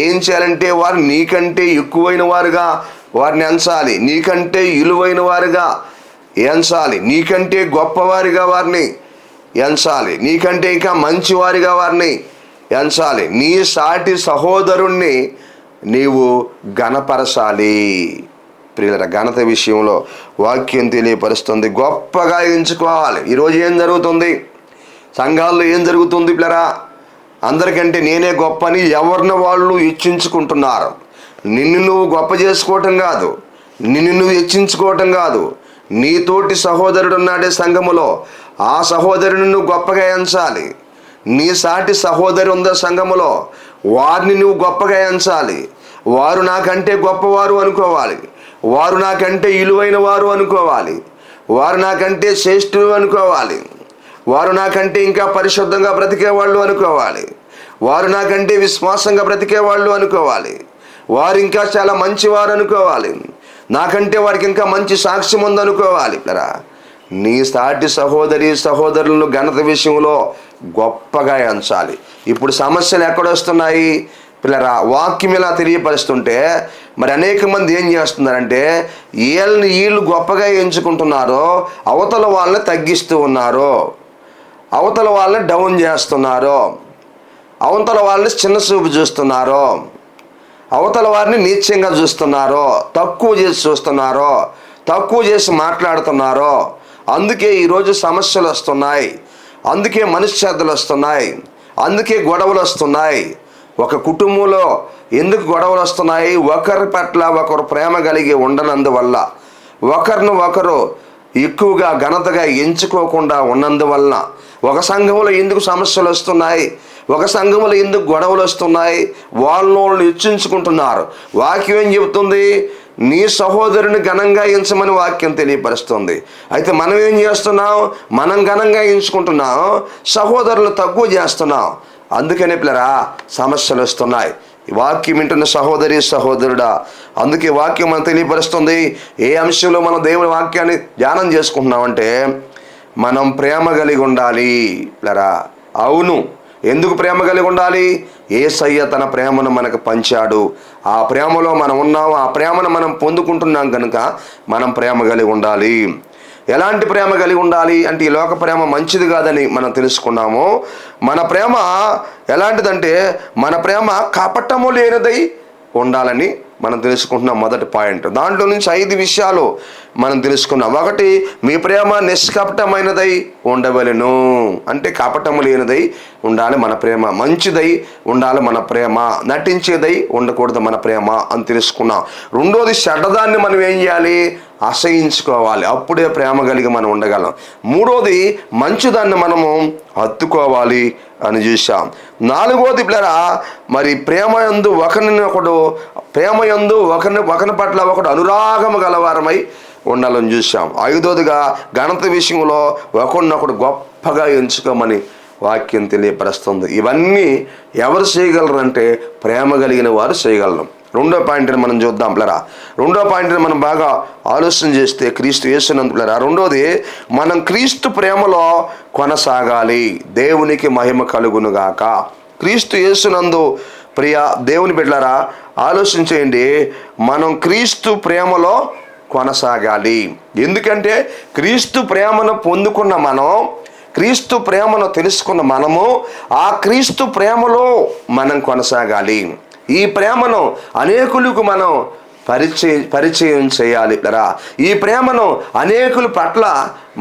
Speaker 3: ఏం చేయాలంటే వారు నీకంటే ఎక్కువైన వారుగా వారిని ఎంచాలి, నీకంటే విలువైన వారుగా ఎంచాలి, నీకంటే గొప్పవారిగా వారిని ఎంచాలి, నీకంటే ఇంకా మంచివారిగా వారిని ఎంచాలి. నీ సాటి సహోదరుణ్ణి నీవు గణపరచాలి. ప్రియుల, ఘనత విషయంలో వాక్యం తెలియపరుస్తుంది, గొప్పగా ఎంచుకోవాలి. ఈరోజు ఏం జరుగుతుంది సంఘాల్లో, ఏం జరుగుతుంది పిల్లరా? అందరికంటే నేనే గొప్ప అని ఎవరిని వాళ్ళు హెచ్చించుకుంటున్నారు. నిన్ను నువ్వు గొప్ప చేసుకోవటం కాదు, నిన్ను నువ్వు హెచ్చించుకోవటం కాదు. నీతోటి సహోదరుడు ఉన్నాడే సంఘములో, ఆ సహోదరుని నువ్వు గొప్పగా ఎంచాలి. నీ సాటి సహోదరి ఉందా సంఘములో, వారిని నువ్వు గొప్పగా ఎంచాలి. వారు నాకంటే గొప్పవారు అనుకోవాలి, వారు నాకంటే విలువైన వారు అనుకోవాలి, వారు నాకంటే శ్రేష్ఠులు అనుకోవాలి, వారు నాకంటే ఇంకా పరిశుద్ధంగా బ్రతికేవాళ్ళు అనుకోవాలి, వారు నాకంటే విశ్వాసంగా బ్రతికేవాళ్ళు అనుకోవాలి, వారు ఇంకా చాలా మంచివారు అనుకోవాలి, నాకంటే వారికి ఇంకా మంచి సాక్ష్యం ఉందనుకోవాలి. పిల్లరా, నీ సాటి సహోదరి సహోదరులను ఘనత విషయంలో గొప్పగా ఎంచాలి. ఇప్పుడు సమస్యలు ఎక్కడొస్తున్నాయి పిల్లరా? వాక్యం ఇలా తెలియపరుస్తుంటే మరి అనేక మంది ఏం చేస్తున్నారంటే వీళ్ళు గొప్పగా ఎంచుకుంటున్నారో అవతల వాళ్ళని తగ్గిస్తూ ఉన్నారు, అవతల వాళ్ళని డౌన్ చేస్తున్నారు, అవతల వాళ్ళని చిన్న చూపు చూస్తున్నారు, అవతల వారిని నీచంగా చూస్తున్నారు, తక్కువ చేసి చూస్తున్నారు, తక్కువ చేసి మాట్లాడుతున్నారు. అందుకే ఈరోజు సమస్యలు వస్తున్నాయి, అందుకే మనశ్శాంతులు వస్తున్నాయి, అందుకే గొడవలు వస్తున్నాయి. ఒక కుటుంబంలో ఎందుకు గొడవలు వస్తున్నాయి? ఒకరి పట్ల ఒకరు ప్రేమ కలిగి ఉండనందువల్ల, ఒకరిని ఒకరు ఎక్కువగా ఘనతగా ఎంచుకోకుండా ఉన్నందువలన. ఒక సంఘంలో ఎందుకు సమస్యలు వస్తున్నాయి? ఒక సంఘంలో ఎందుకు గొడవలు వస్తున్నాయి? వాళ్ళని హెచ్చించుకుంటున్నారు. వాక్యం ఏం చెబుతుంది? నీ సహోదరుని ఘనంగా ఎంచమని వాక్యం తెలియపరుస్తుంది. అయితే మనం ఏం చేస్తున్నాం? మనం ఘనంగా ఎంచుకుంటున్నాం, సహోదరులు తక్కువ చేస్తున్నాం. అందుకనే పిల్లరా సమస్యలు వస్తున్నాయి. వాక్యం వింటున్న సహోదరి సహోదరుడా, అందుకే వాక్యం మనం తెలియపరుస్తుంది. ఏ అంశంలో మనం దేవుని వాక్యాన్ని ధ్యానం చేసుకుంటున్నామంటే మనం ప్రేమ కలిగి ఉండాలి పిల్లరా. అవును, ఎందుకు ప్రేమ కలిగి ఉండాలి? యేసయ్య తన ప్రేమను మనకు పంచాడు, ఆ ప్రేమలో మనం ఉన్నాం, ఆ ప్రేమను మనం పొందుకుంటున్నాం కనుక మనం ప్రేమ కలిగి ఉండాలి. ఎలాంటి ప్రేమ కలిగి ఉండాలి అంటే, ఈ లోక ప్రేమ మంచిది కాదని మనం తెలుసుకున్నాము. మన ప్రేమ ఎలాంటిదంటే, మన ప్రేమ కపటము లేనిదై ఉండాలని మనం తెలుసుకుంటున్నాం. మొదటి పాయింట్, దాంట్లో నుంచి 5 విషయాలు మనం తెలుసుకున్నాం. ఒకటి, మీ ప్రేమ నిష్కపటమైనదై ఉండవలెను, అంటే కపటము లేనిదై ఉండాలి మన ప్రేమ, మంచిదై ఉండాలి మన ప్రేమ, నటించేదై ఉండకూడదు మన ప్రేమ అని తెలుసుకున్నాం. రెండోది, చెడ్డదాన్ని మనం ఏం చేయాలి? అసహించుకోవాలి, అప్పుడే ప్రేమ కలిగి మనం ఉండగలం. మూడోది, మంచిదాన్ని మనము హత్తుకోవాలి అని చూసాం. నాలుగోది పిల్లరా, మరి ప్రేమ యందు ఒకరిని పట్ల ఒకడు అనురాగము గలవారమై ఉండాలని చూసాం. ఐదోదిగా, ఘనత విషయంలో ఒకరినొకడు గొప్పగా ఎంచుకోమని వాక్యం తెలియపరుస్తుంది. ఇవన్నీ ఎవరు చేయగలరు అంటే ప్రేమ కలిగిన వారు చేయగలరు. రెండో పాయింట్ని మనం చూద్దాం పిల్లరా. రెండో పాయింట్ని మనం బాగా ఆలోచన చేస్తే, క్రీస్తు యేసునందు పిల్లరా, రెండోది, మనం క్రీస్తు ప్రేమలో కొనసాగాలి, దేవునికి మహిమ కలుగునుగాక. క్రీస్తు యేసునందు ప్రియ దేవుని బిడ్డలారా, ఆలోచన చేయండి, మనం క్రీస్తు ప్రేమలో కొనసాగాలి. ఎందుకంటే క్రీస్తు ప్రేమను పొందుకున్న మనం, క్రీస్తు ప్రేమను తెలుసుకున్న మనము ఆ క్రీస్తు ప్రేమలో మనం కొనసాగాలి. ఈ ప్రేమను అనేకులకు మనం పరిచయం చేయాలి కదా. ఈ ప్రేమను అనేకుల పట్ల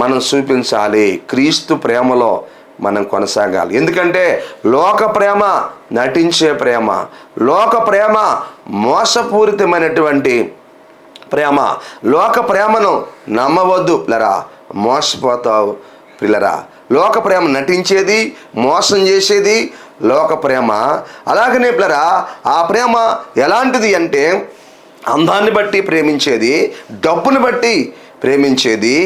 Speaker 3: మనం చూపించాలి. క్రీస్తు ప్రేమలో మనం కొనసాగాలి. ఎందుకంటే లోక ప్రేమ నటించే ప్రేమ, లోక ప్రేమ మోసపూరితమైనటువంటి ప్రేమ. లోక ప్రేమను నమ్మవద్దు లరా, మోసపోతావు. ప్రియులరా, లోక ప్రేమ నటించేది, మోసం చేసేది లోక ప్రేమ. అలాగనే ప్రియులరా, ఆ ప్రేమ ఎలాంటిది అంటే అందాన్ని బట్టి ప్రేమించేది, డబ్బుని బట్టి ప్రేమించేది,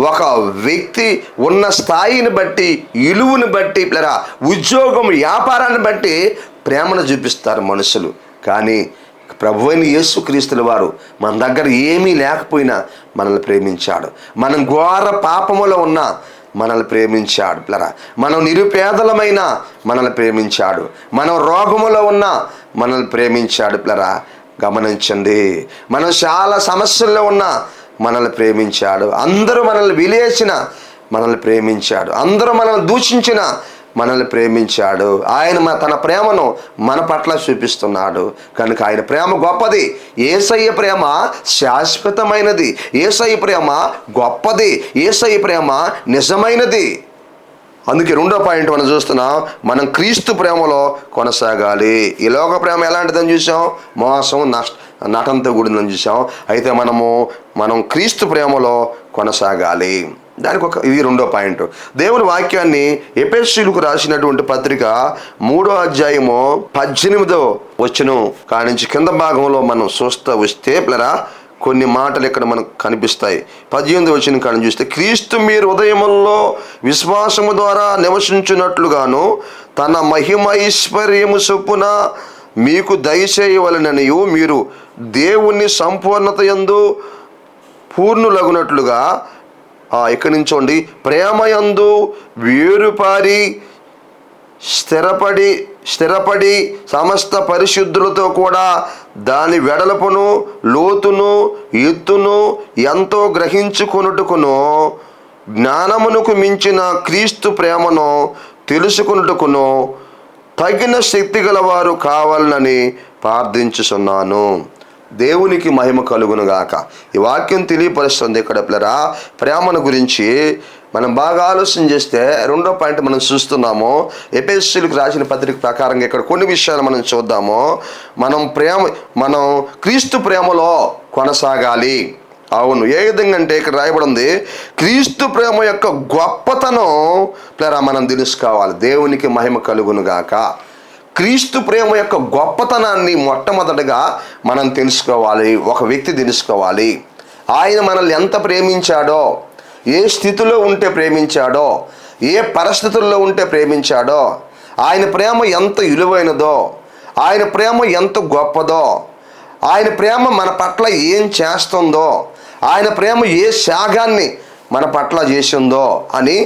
Speaker 3: ఒక వ్యక్తి ఉన్న స్థాయిని బట్టి, విలువని బట్టి ప్రియులరా, ఉద్యోగం వ్యాపారాన్ని బట్టి ప్రేమను చూపిస్తారు మనుషులు. కానీ ప్రభువైన యేసుక్రీస్తుల వారు మన దగ్గర ఏమీ లేకపోయినా మనల్ని ప్రేమించాడు. మనం ఘోర పాపములో ఉన్నా మనల్ని ప్రేమించాడు ప్లరా. మనం నిరుపేదలమైన మనల్ని ప్రేమించాడు. మనం రోగములో ఉన్నా మనల్ని ప్రేమించాడు ప్లరా. గమనించండి, మనం చాలా సమస్యల్లో ఉన్నా మనల్ని ప్రేమించాడు. అందరూ మనల్ని విలేచిన మనల్ని ప్రేమించాడు. అందరూ మనల్ని దూషించిన మనల్ని ప్రేమించాడు. ఆయన తన ప్రేమను మన పట్ల చూపిస్తున్నాడు. కనుక ఆయన ప్రేమ గొప్పది. యేసయ్య ప్రేమ శాశ్వతమైనది. యేసయ్య ప్రేమ గొప్పది. యేసయ్య ప్రేమ నిజమైనది. అందుకే రెండో పాయింట్ మనం చూస్తున్నాం, మనం క్రీస్తు ప్రేమలో కొనసాగాలి. ఈ లోక ప్రేమ ఎలాంటిదని చూసాం, మోసం నటంతో కూడిందని చూసాం. అయితే మనం క్రీస్తు ప్రేమలో కొనసాగాలి. దానికి ఇది రెండో పాయింట్. దేవుని వాక్యాన్ని ఎఫెసీయులకు రాసినటువంటి పత్రిక 3వ అధ్యాయము 18వ వచనం కానించి కింద భాగంలో మనం చూస్తూ వస్తే ప్లరా, కొన్ని మాటలు ఇక్కడ మనకు కనిపిస్తాయి. 18వ వచనం కాని చూస్తే, క్రీస్తు మీరు హృదయముల్లో విశ్వాసము ద్వారా నివసించున్నట్లుగాను తన మహిమైశ్వర్యము చొప్పున మీకు దయచేయవలెననియు మీరు దేవుని సంపూర్ణత యందు పూర్ణులగునట్లుగా, ఇక్కడి నుంచోండి, ప్రేమయందు వేరుపారి స్థిరపడి సమస్త పరిశుద్ధులతో కూడా దాని వెడల్పును లోతును ఎత్తును ఎంతో గ్రహించుకొనుటకును జ్ఞానమునకు మించిన క్రీస్తు ప్రేమను తెలుసుకొనుటకును తగిన శక్తి గలవారు కావాలని ప్రార్థించుచున్నాను. దేవునికి మహిమ కలుగునుగాక. ఈ వాక్యం తెలియపరుస్తుంది ఇక్కడ పిల్లరా. ప్రేమను గురించి మనం బాగా ఆలోచన చేస్తే రెండో పాయింట్ మనం చూస్తున్నాము. ఎఫెసీయులకు రాసిన పత్రిక ప్రకారంగా ఇక్కడ కొన్ని విషయాలు మనం చూద్దాము. మనం క్రీస్తు ప్రేమలో కొనసాగాలి. అవును, ఏ విధంగా అంటే ఇక్కడ రాయబడి ఉంది, క్రీస్తు ప్రేమ యొక్క గొప్పతనం ప్లరా మనం తెలుసుకోవాలి. దేవునికి మహిమ కలుగునుగాక. క్రీస్తు ప్రేమ యొక్క గొప్పతనాన్ని మొట్టమొదటిగా మనం తెలుసుకోవాలి. ఒక వ్యక్తి తెలుసుకోవాలి. ఆయన మనల్ని ఎంత ప్రేమించాడో, ఏ స్థితిలో ఉంటే ప్రేమించాడో, ఏ పరిస్థితుల్లో ఉంటే ప్రేమించాడో, ఆయన ప్రేమ ఎంత విలువైనదో, ఆయన ప్రేమ ఎంత గొప్పదో, ఆయన ప్రేమ మన పట్ల ఏం చేస్తుందో, ఆయన ప్రేమ ఏ త్యాగాన్ని మన పట్ల చేసిందో అని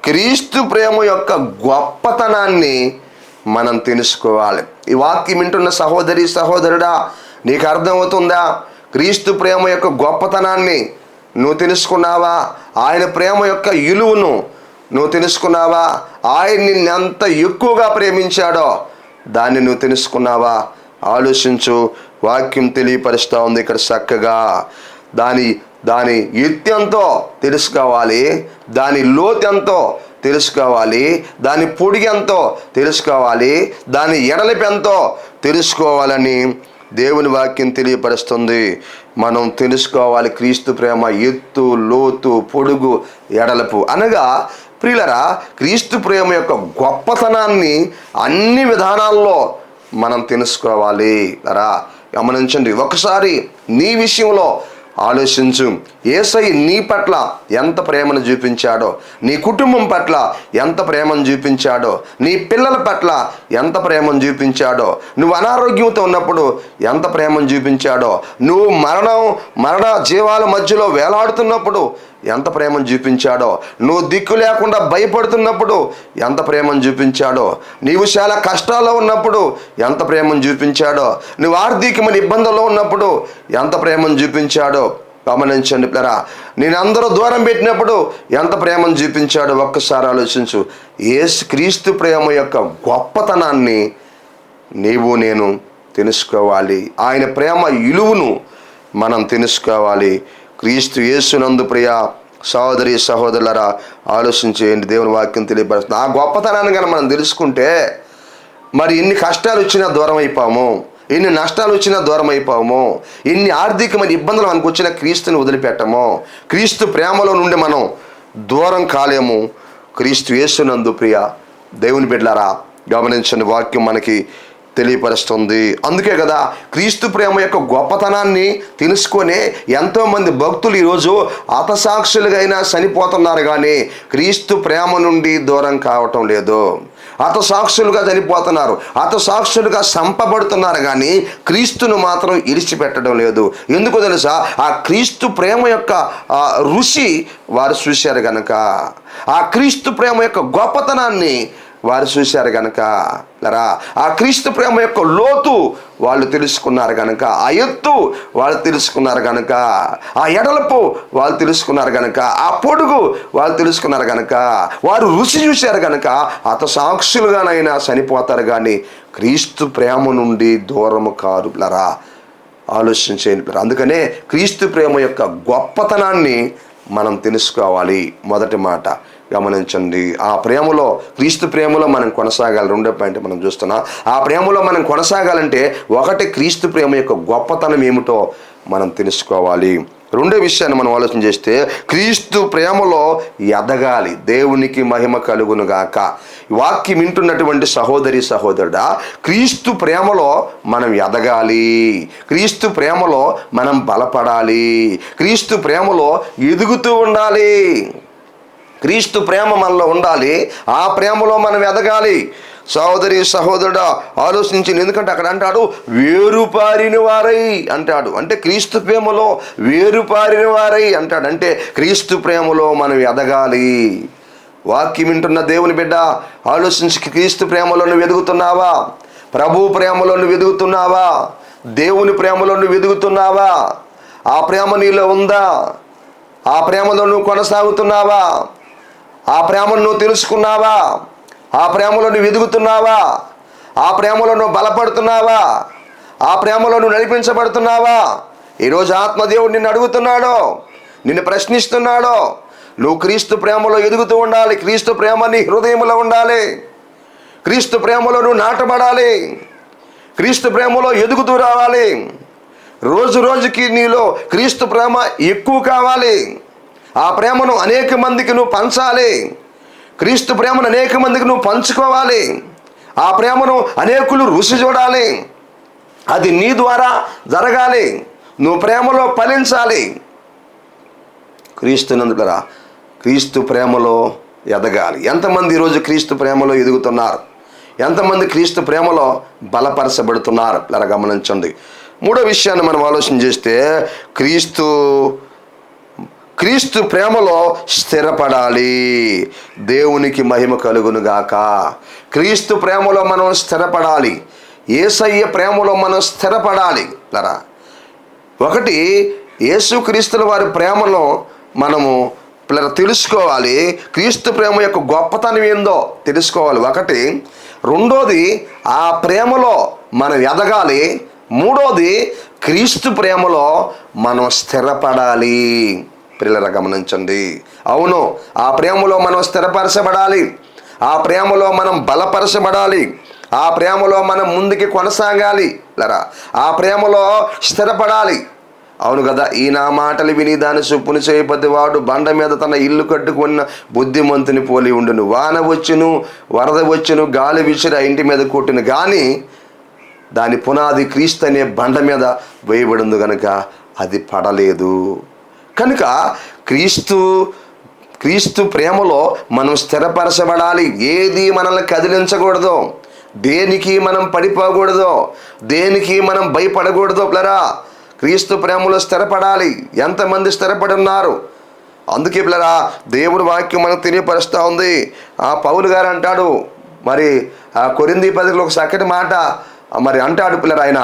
Speaker 3: క్రీస్తు ప్రేమ యొక్క గొప్పతనాన్ని మనం తెలుసుకోవాలి. ఈ వాక్యం వింటున్న సహోదరి సహోదరుడా, నీకు అర్థమవుతుందా? క్రీస్తు ప్రేమ యొక్క గొప్పతనాన్ని నువ్వు తెలుసుకున్నావా? ఆయన ప్రేమ యొక్క విలువను నువ్వు తెలుసుకున్నావా? ఆయన నిన్ను ఎంత ఎక్కువగా ప్రేమించాడో దాన్ని నువ్వు తెలుసుకున్నావా? ఆలోచించు. వాక్యం తెలియపరుస్తూ ఉంది ఇక్కడ చక్కగా. దాని ఎత్తు ఎంతో తెలుసుకోవాలి, దాని లోతు ఎంతో తెలుసుకోవాలి, దాని పొడిగి ఎంతో తెలుసుకోవాలి, దాని ఎడలిపి ఎంతో తెలుసుకోవాలని దేవుని వాక్యం తెలియపరుస్తుంది. మనం తెలుసుకోవాలి క్రీస్తు ప్రేమ ఎత్తు, లోతు, పొడుగు, ఎడలపు అనగా ప్రియులరా, క్రీస్తు ప్రేమ యొక్క గొప్పతనాన్ని అన్ని విధానాల్లో మనం తెలుసుకోవాలి. గమనించండి, ఒకసారి నీ విషయంలో ఆలోచించు. యేసయ్య నీ పట్ల ఎంత ప్రేమను చూపించాడో, నీ కుటుంబం పట్ల ఎంత ప్రేమను చూపించాడో, నీ పిల్లల పట్ల ఎంత ప్రేమను చూపించాడో, నువ్వు అనారోగ్యంతో ఉన్నప్పుడు ఎంత ప్రేమను చూపించాడో, నువ్వు మరణ జీవాల మధ్యలో వేలాడుతున్నప్పుడు ఎంత ప్రేమను చూపించాడో, నువ్వు దిక్కు లేకుండా భయపడుతున్నప్పుడు ఎంత ప్రేమను చూపించాడో, నీవు చాలా కష్టాల్లో ఉన్నప్పుడు ఎంత ప్రేమను చూపించాడో, నువ్వు ఆర్థికమైన ఇబ్బందుల్లో ఉన్నప్పుడు ఎంత ప్రేమను చూపించాడో గమనించండి పిల్లరా. నేను అందరూ దూరం పెట్టినప్పుడు ఎంత ప్రేమను చూపించాడో ఒక్కసారి ఆలోచించు. క్రీస్తు ప్రేమ యొక్క గొప్పతనాన్ని నీవు నేను తెలుసుకోవాలి. ఆయన ప్రేమ విలువను మనం తెలుసుకోవాలి. క్రీస్తు యేసునందు ప్రియ సహోదరి సహోదరులరా, ఆలోచించేయండి. దేవుని వాక్యం తెలియపరుస్తుంది. ఆ గొప్పతనాన్ని కనుక మనం తెలుసుకుంటే మరి ఎన్ని కష్టాలు వచ్చినా దూరం అయిపోము, ఎన్ని నష్టాలు వచ్చినా దూరం అయిపోము, ఎన్ని ఆర్థికమైన ఇబ్బందులు మనకు వచ్చినా క్రీస్తుని వదిలిపెట్టము, క్రీస్తు ప్రేమలో నుండి మనం దూరం కాలేము. క్రీస్తు యేసునందు ప్రియ దేవుని బిడ్డలారా గమనించండి, వాక్యం మనకి తెలియపరుస్తుంది. అందుకే కదా క్రీస్తు ప్రేమ యొక్క గొప్పతనాన్ని తెలుసుకొని ఎంతోమంది భక్తులు ఈరోజు హతసాక్షులుగా అయినా చనిపోతున్నారు, కానీ క్రీస్తు ప్రేమ నుండి దూరం కావటం లేదు. హతసాక్షులుగా చనిపోతున్నారు, హతసాక్షులుగా చంపబడుతున్నారు, కానీ క్రీస్తును మాత్రం ఇడిచిపెట్టడం లేదు. ఎందుకు తెలుసా? ఆ క్రీస్తు ప్రేమ యొక్క రుచి వారు చూశారు గనక, ఆ క్రీస్తు ప్రేమ యొక్క గొప్పతనాన్ని వారు చూశారు గనక, ఆ క్రీస్తు ప్రేమ యొక్క లోతు వాళ్ళు తెలుసుకున్నారు గనక, ఆ ఎత్తు వాళ్ళు తెలుసుకున్నారు గనక, ఆ ఎడలపు వాళ్ళు తెలుసుకున్నారు గనక, ఆ పొడుగు వాళ్ళు తెలుసుకున్నారు గనక, వారు రుచి చూశారు గనక హతసాక్షులుగానైనా చనిపోతారు, కానీ క్రీస్తు ప్రేమ నుండి దూరము కారు. ఆలోచించేయండి. అందుకనే క్రీస్తు ప్రేమ యొక్క గొప్పతనాన్ని మనం తెలుసుకోవాలి. మొదటి మాట గమనించండి. ఆ ప్రేమలో, క్రీస్తు ప్రేమలో మనం కొనసాగాలి. రెండో పాయింట్ మనం చూస్తున్నాం. ఆ ప్రేమలో మనం కొనసాగాలంటే ఒకటి, క్రీస్తు ప్రేమ యొక్క గొప్పతనం ఏమిటో మనం తెలుసుకోవాలి. రెండో విషయాన్ని మనం ఆలోచన చేస్తే, క్రీస్తు ప్రేమలో ఎదగాలి. దేవునికి మహిమ కలుగునుగాక. వాక్యం వింటున్నటువంటి సహోదరి సహోదరుడా, క్రీస్తు ప్రేమలో మనం ఎదగాలి. క్రీస్తు ప్రేమలో మనం బలపడాలి. క్రీస్తు ప్రేమలో ఎదుగుతూ ఉండాలి. క్రీస్తు ప్రేమ మనలో ఉండాలి. ఆ ప్రేమలో మనం ఎదగాలి. సహోదరి సహోదరుడా ఆలోచించి, ఎందుకంటే అక్కడ అంటాడు వేరుపారిన వారై అంటాడు. అంటే క్రీస్తు ప్రేమలో వేరుపారిన వారై అంటాడు. అంటే క్రీస్తు ప్రేమలో మనం ఎదగాలి. వాక్యం వింటున్న దేవుని బిడ్డ ఆలోచించి, క్రీస్తు ప్రేమలో నువ్వు ఎదుగుతున్నావా? ప్రభు ప్రేమలో నువ్వు ఎదుగుతున్నావా? దేవుని ప్రేమలో నువ్వు ఎదుగుతున్నావా? ఆ ప్రేమ నీలో ఉందా? ఆ ప్రేమలో నువ్వు కొనసాగుతున్నావా? ఆ ప్రేమను నువ్వు తెలుసుకున్నావా? ఆ ప్రేమలో నువ్వు ఎదుగుతున్నావా? ఆ ప్రేమలో నువ్వు బలపడుతున్నావా? ఆ ప్రేమలో నువ్వు నడిపించబడుతున్నావా? ఈరోజు ఆత్మదేవుడు నిన్ను అడుగుతున్నాడో, నిన్ను ప్రశ్నిస్తున్నాడో. నువ్వు క్రీస్తు ప్రేమలో ఎదుగుతూ ఉండాలి. క్రీస్తు ప్రేమ నీ హృదయంలో ఉండాలి. క్రీస్తు ప్రేమలో నువ్వు నాటబడాలి. క్రీస్తు ప్రేమలో ఎదుగుతూ రావాలి. రోజు రోజుకి నీలో క్రీస్తు ప్రేమ ఎక్కువ కావాలి. ఆ ప్రేమను అనేక మందికి నువ్వు పంచాలి. క్రీస్తు ప్రేమను అనేక మందికి నువ్వు పంచుకోవాలి. ఆ ప్రేమను అనేకులు రుచి చూడాలి. అది నీ ద్వారా జరగాలి. నువ్వు ప్రేమలో ఫలించాలి. క్రీస్తునందుకురా క్రీస్తు ప్రేమలో ఎదగాలి. ఎంతమంది ఈరోజు క్రీస్తు ప్రేమలో ఎదుగుతున్నారు? ఎంతమంది క్రీస్తు ప్రేమలో బలపరచబడుతున్నారు? ఇలా గమనించండి. మూడో విషయాన్ని మనం ఆలోచన చేస్తే, క్రీస్తు ప్రేమలో స్థిరపడాలి. దేవునికి మహిమ కలుగునుగాక. క్రీస్తు ప్రేమలో మనం స్థిరపడాలి. యేసయ్య ప్రేమలో మనం స్థిరపడాలి. ఒకటి, యేసుక్రీస్తుల వారి ప్రేమలో మనము తెలుసుకోవాలి. క్రీస్తు ప్రేమ యొక్క గొప్పతనం ఏందో తెలుసుకోవాలి. ఒకటి. రెండోది, ఆ ప్రేమలో మనం ఎదగాలి. మూడోది, క్రీస్తు ప్రేమలో మనం స్థిరపడాలి. పిల్లల గమనించండి. అవును, ఆ ప్రేమలో మనం స్థిరపరచబడాలి. ఆ ప్రేమలో మనం బలపరచబడాలి. ఆ ప్రేమలో మనం ముందుకి కొనసాగాలి. ఆ ప్రేమలో స్థిరపడాలి. అవును కదా. ఈ నా మాటలు విని దాని చొప్పున చేయబద్ది వాడు బండ మీద తన ఇల్లు కట్టుకున్న బుద్ధిమంతుని పోలి ఉండును. వాన వచ్చును, వరద వచ్చును, గాలి విసిరి ఆ ఇంటి మీద కొట్టును, కానీ దాని పునాది క్రీస్తు అనే బండ మీద వేయబడింది కనుక అది పడలేదు. కనుక క్రీస్తు ప్రేమలో మనం స్థిరపరచబడాలి. ఏది మనల్ని కదిలించకూడదు. దేనికి మనం పడిపోకూడదు. దేనికి మనం భయపడకూడదు. పిల్లరా, క్రీస్తు ప్రేమలో స్థిరపడాలి. ఎంతమంది స్థిరపడి ఉన్నారు? అందుకే పిల్లరా, దేవుడి వాక్యం మనకు తెలియపరుస్తూ ఉంది. ఆ పౌలు గారు అంటాడు, మరి ఆ కొరింథీ పత్రికలో ఒక చక్కటి మాట మరి అంటాడు పిల్లరా. ఆయన